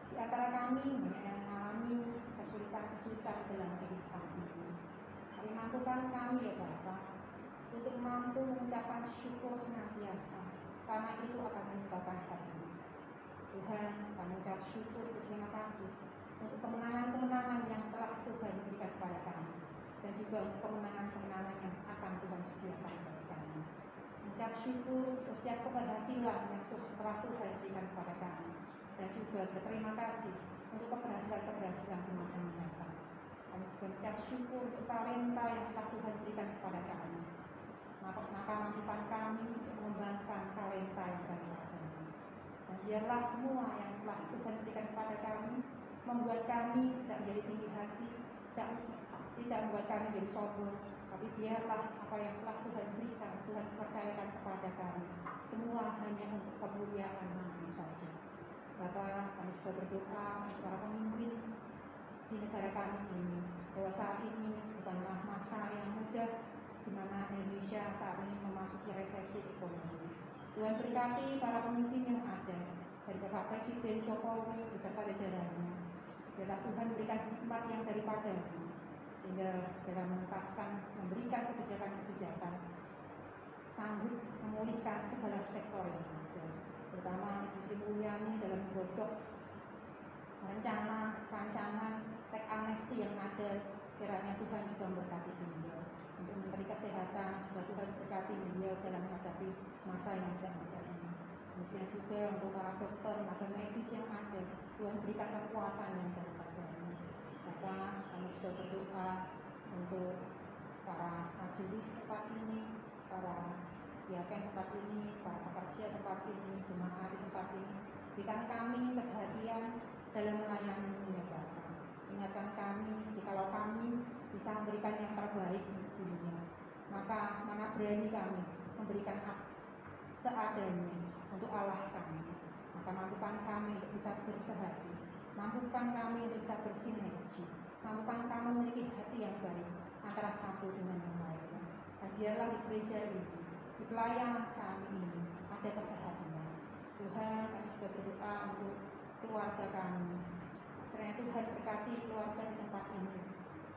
di antara kami banyak yang mengalami kesulitan-kesulitan dalam kehidupan ini. Kami mampukan kami ya Bapa untuk mampu mengucapkan syukur senantiasa, karena itu akan menyebabkan hati. Tuhan, kami ucap syukur, terima kasih untuk kemenangan-kemenangan yang telah Tuhan berikan kepada kami, dan juga untuk kemenangan-kemenangan yang akan Tuhan sediakan bagi kami. Mengucap syukur untuk setiap keberhasilan yang telah Tuhan berikan kepada kami, dan juga berterima kasih untuk keberhasilan-keberhasilan di masa mendatang. Kami juga mengucap syukur untuk talenta yang telah Tuhan berikan kepada kami. Maka mampukan kami untuk mengembangkan talenta yang kami miliki. Dan biarlah semua yang telah Tuhan berikan kepada kami membuat kami tidak menjadi tinggi hati, tidak membuat kami menjadi sombong, tapi biarlah apa yang telah Tuhan berikan, Tuhan percayakan kepada kami, semua hanya untuk kemuliaan nama-Mu saja. Bapa, kami juga berdoa untuk para pemimpin di negara kami ini, bahwa saat ini bukanlah masa yang mudah, di mana Indonesia saat ini memasuki resesi ekonomi. Tuhan berkati para pemimpin yang ada, dari Bapak Presiden Jokowi beserta jajarannya. Biarlah Tuhan berikan hikmat yang daripada-Mu, sehingga dalam menuntaskan, memberikan kebijakan-kebijakan, sanggup memulihkan segala sektor yang ada, terutama Sri Mulyani dalam menggodok rencana, rancangan teks amnesti yang ada. Kiranya Tuhan juga memberkati beliau. Untuk Menteri Kesehatan juga Tuhan berkati beliau dalam menghadapi masa yang tidak mudah ini. Kemudian juga untuk para dokter, tenaga medis yang ada, Tuhan berikan kekuatan yang daripada-Mu. Maka kami juga berdoa untuk para majelis tempat ini, para diaken tempat ini, para pekerja tempat ini, jemaat di tempat ini. Berikan kami keseharian dalam melayani-Mu ya Bapa. Ingatkan kami, jikalau kami bisa memberikan yang terbaik untuk dunia, maka mana berani kami memberikan seadanya untuk Allah kami. Maka mampukan kami untuk bisa bersehati, mampukan kami untuk bisa bersinergi, mampukan kami memiliki hati yang baik antara satu dengan yang lainnya. Dan biarlah di gereja ini, di pelayanan kami ini ada kesehatan. Tuhan, kami juga berdoa untuk keluarga kami. Kiranya Tuhan berkati keluarga di tempat ini.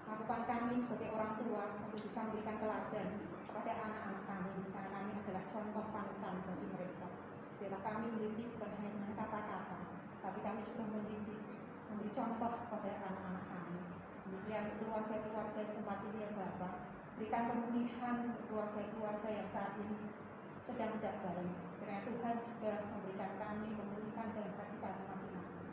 Mampukan kami sebagai orang tua untuk bisa memberikan teladan kepada anak-anak kami, karena kami adalah contoh panutan bagi mereka. Biarlah kami mendidik bukan hanya dengan kata-kata, tapi kami juga mendidik, memberi contoh kepada anak-anak kami. Demikian keluarga-keluarga di tempat ini ya Bapak, berikan pemulihan keluarga-keluarga yang saat ini sedang tidak baik. Kiranya Tuhan juga memberikan kami pemulihan dalam hati kami masing-masing.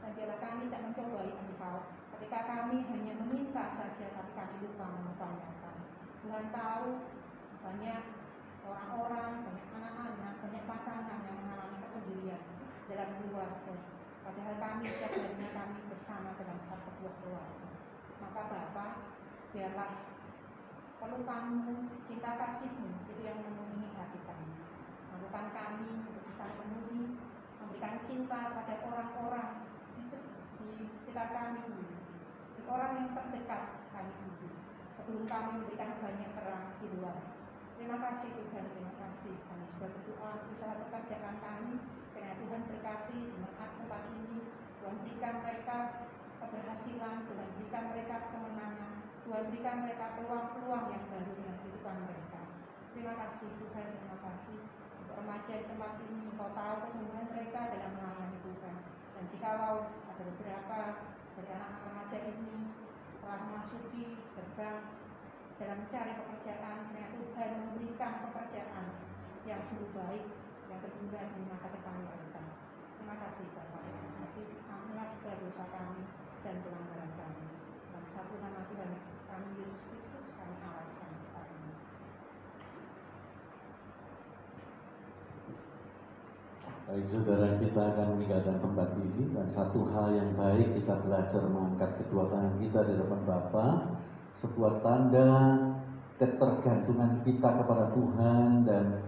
Dan biarlah kami tidak mencobai Engkau ketika kami hanya meminta saja, tapi kami lupa mengupayakan. Tuhan tahu banyak orang-orang, banyak anak-anak, banyak pasangan yang mengalami sendirian dalam keluarga. Padahal kami setiap harinya kami bersama dalam satu buah keluarga. Maka Bapak, biarlah pelukanmu, cinta kasihmu itu yang memenuhi hati kami. Mampukan kami untuk bisa memenuhi, memberikan cinta pada orang-orang di sekitar kami dulu, di orang yang terdekat kami dulu, sebelum kami memberikan banyak terang di luar. Terima kasih Tuhan, terima kasih. Kami juga berdoa usaha pekerjaan kami, karena Tuhan berkati jemaat tempat ini. Tuhan berikan mereka keberhasilan, Tuhan berikan mereka kemenangan, Tuhan berikan mereka peluang-peluang yang baru dalam kehidupan mereka. Terima kasih Tuhan, terima kasih untuk remaja di tempat ini. Kau tahu kesungguhan mereka dalam melayani Tuhan. Dan jikalau ada beberapa dari anak-anak remaja ini telah memasuki gerbang dalam mencari pekerjaan, karena Tuhan memberikan pekerjaan yang sungguh baik, yang berguna di masa depan mereka. Terima kasih Bapak, terima kasih. Ampunilah segala dosa kami dan pelanggaran kami. Dalam satu nama Tuhan kami Yesus Kristus kami alaskan. Amin. Baik saudara, kita akan meninggalkan tempat ini, dan satu hal yang baik kita belajar mengangkat kedua tangan kita di depan Bapa, sebuah tanda ketergantungan kita kepada Tuhan, dan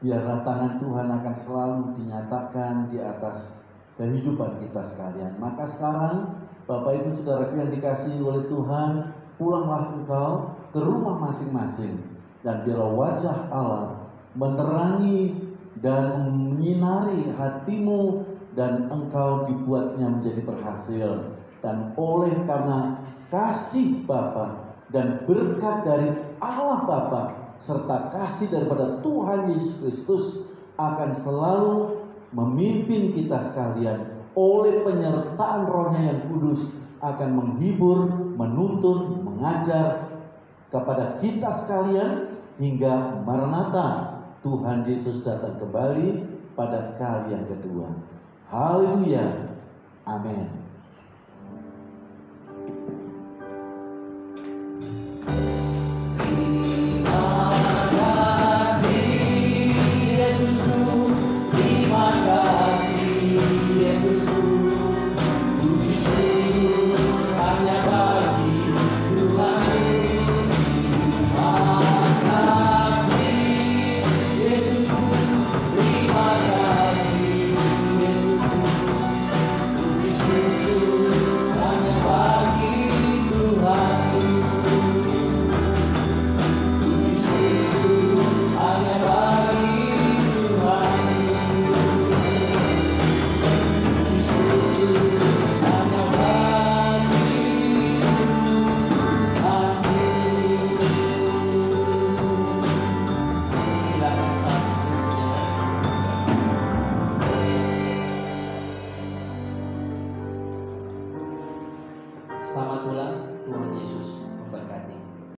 biarlah tangan Tuhan akan selalu dinyatakan di atas kehidupan kita sekalian. Maka sekarang Bapak Ibu Saudaraku yang dikasihi oleh Tuhan, pulanglah engkau ke rumah masing-masing, dan biarlah wajah Allah menerangi dan menyinari hatimu, dan engkau dibuatnya menjadi berhasil. Dan oleh karena kasih Bapa dan berkat dari Allah Bapa serta kasih daripada Tuhan Yesus Kristus akan selalu memimpin kita sekalian, oleh penyertaan Roh-Nya yang kudus akan menghibur, menuntun, mengajar kepada kita sekalian hingga Maranatha, Tuhan Yesus datang kembali pada kali yang kedua. Haleluya. Amin.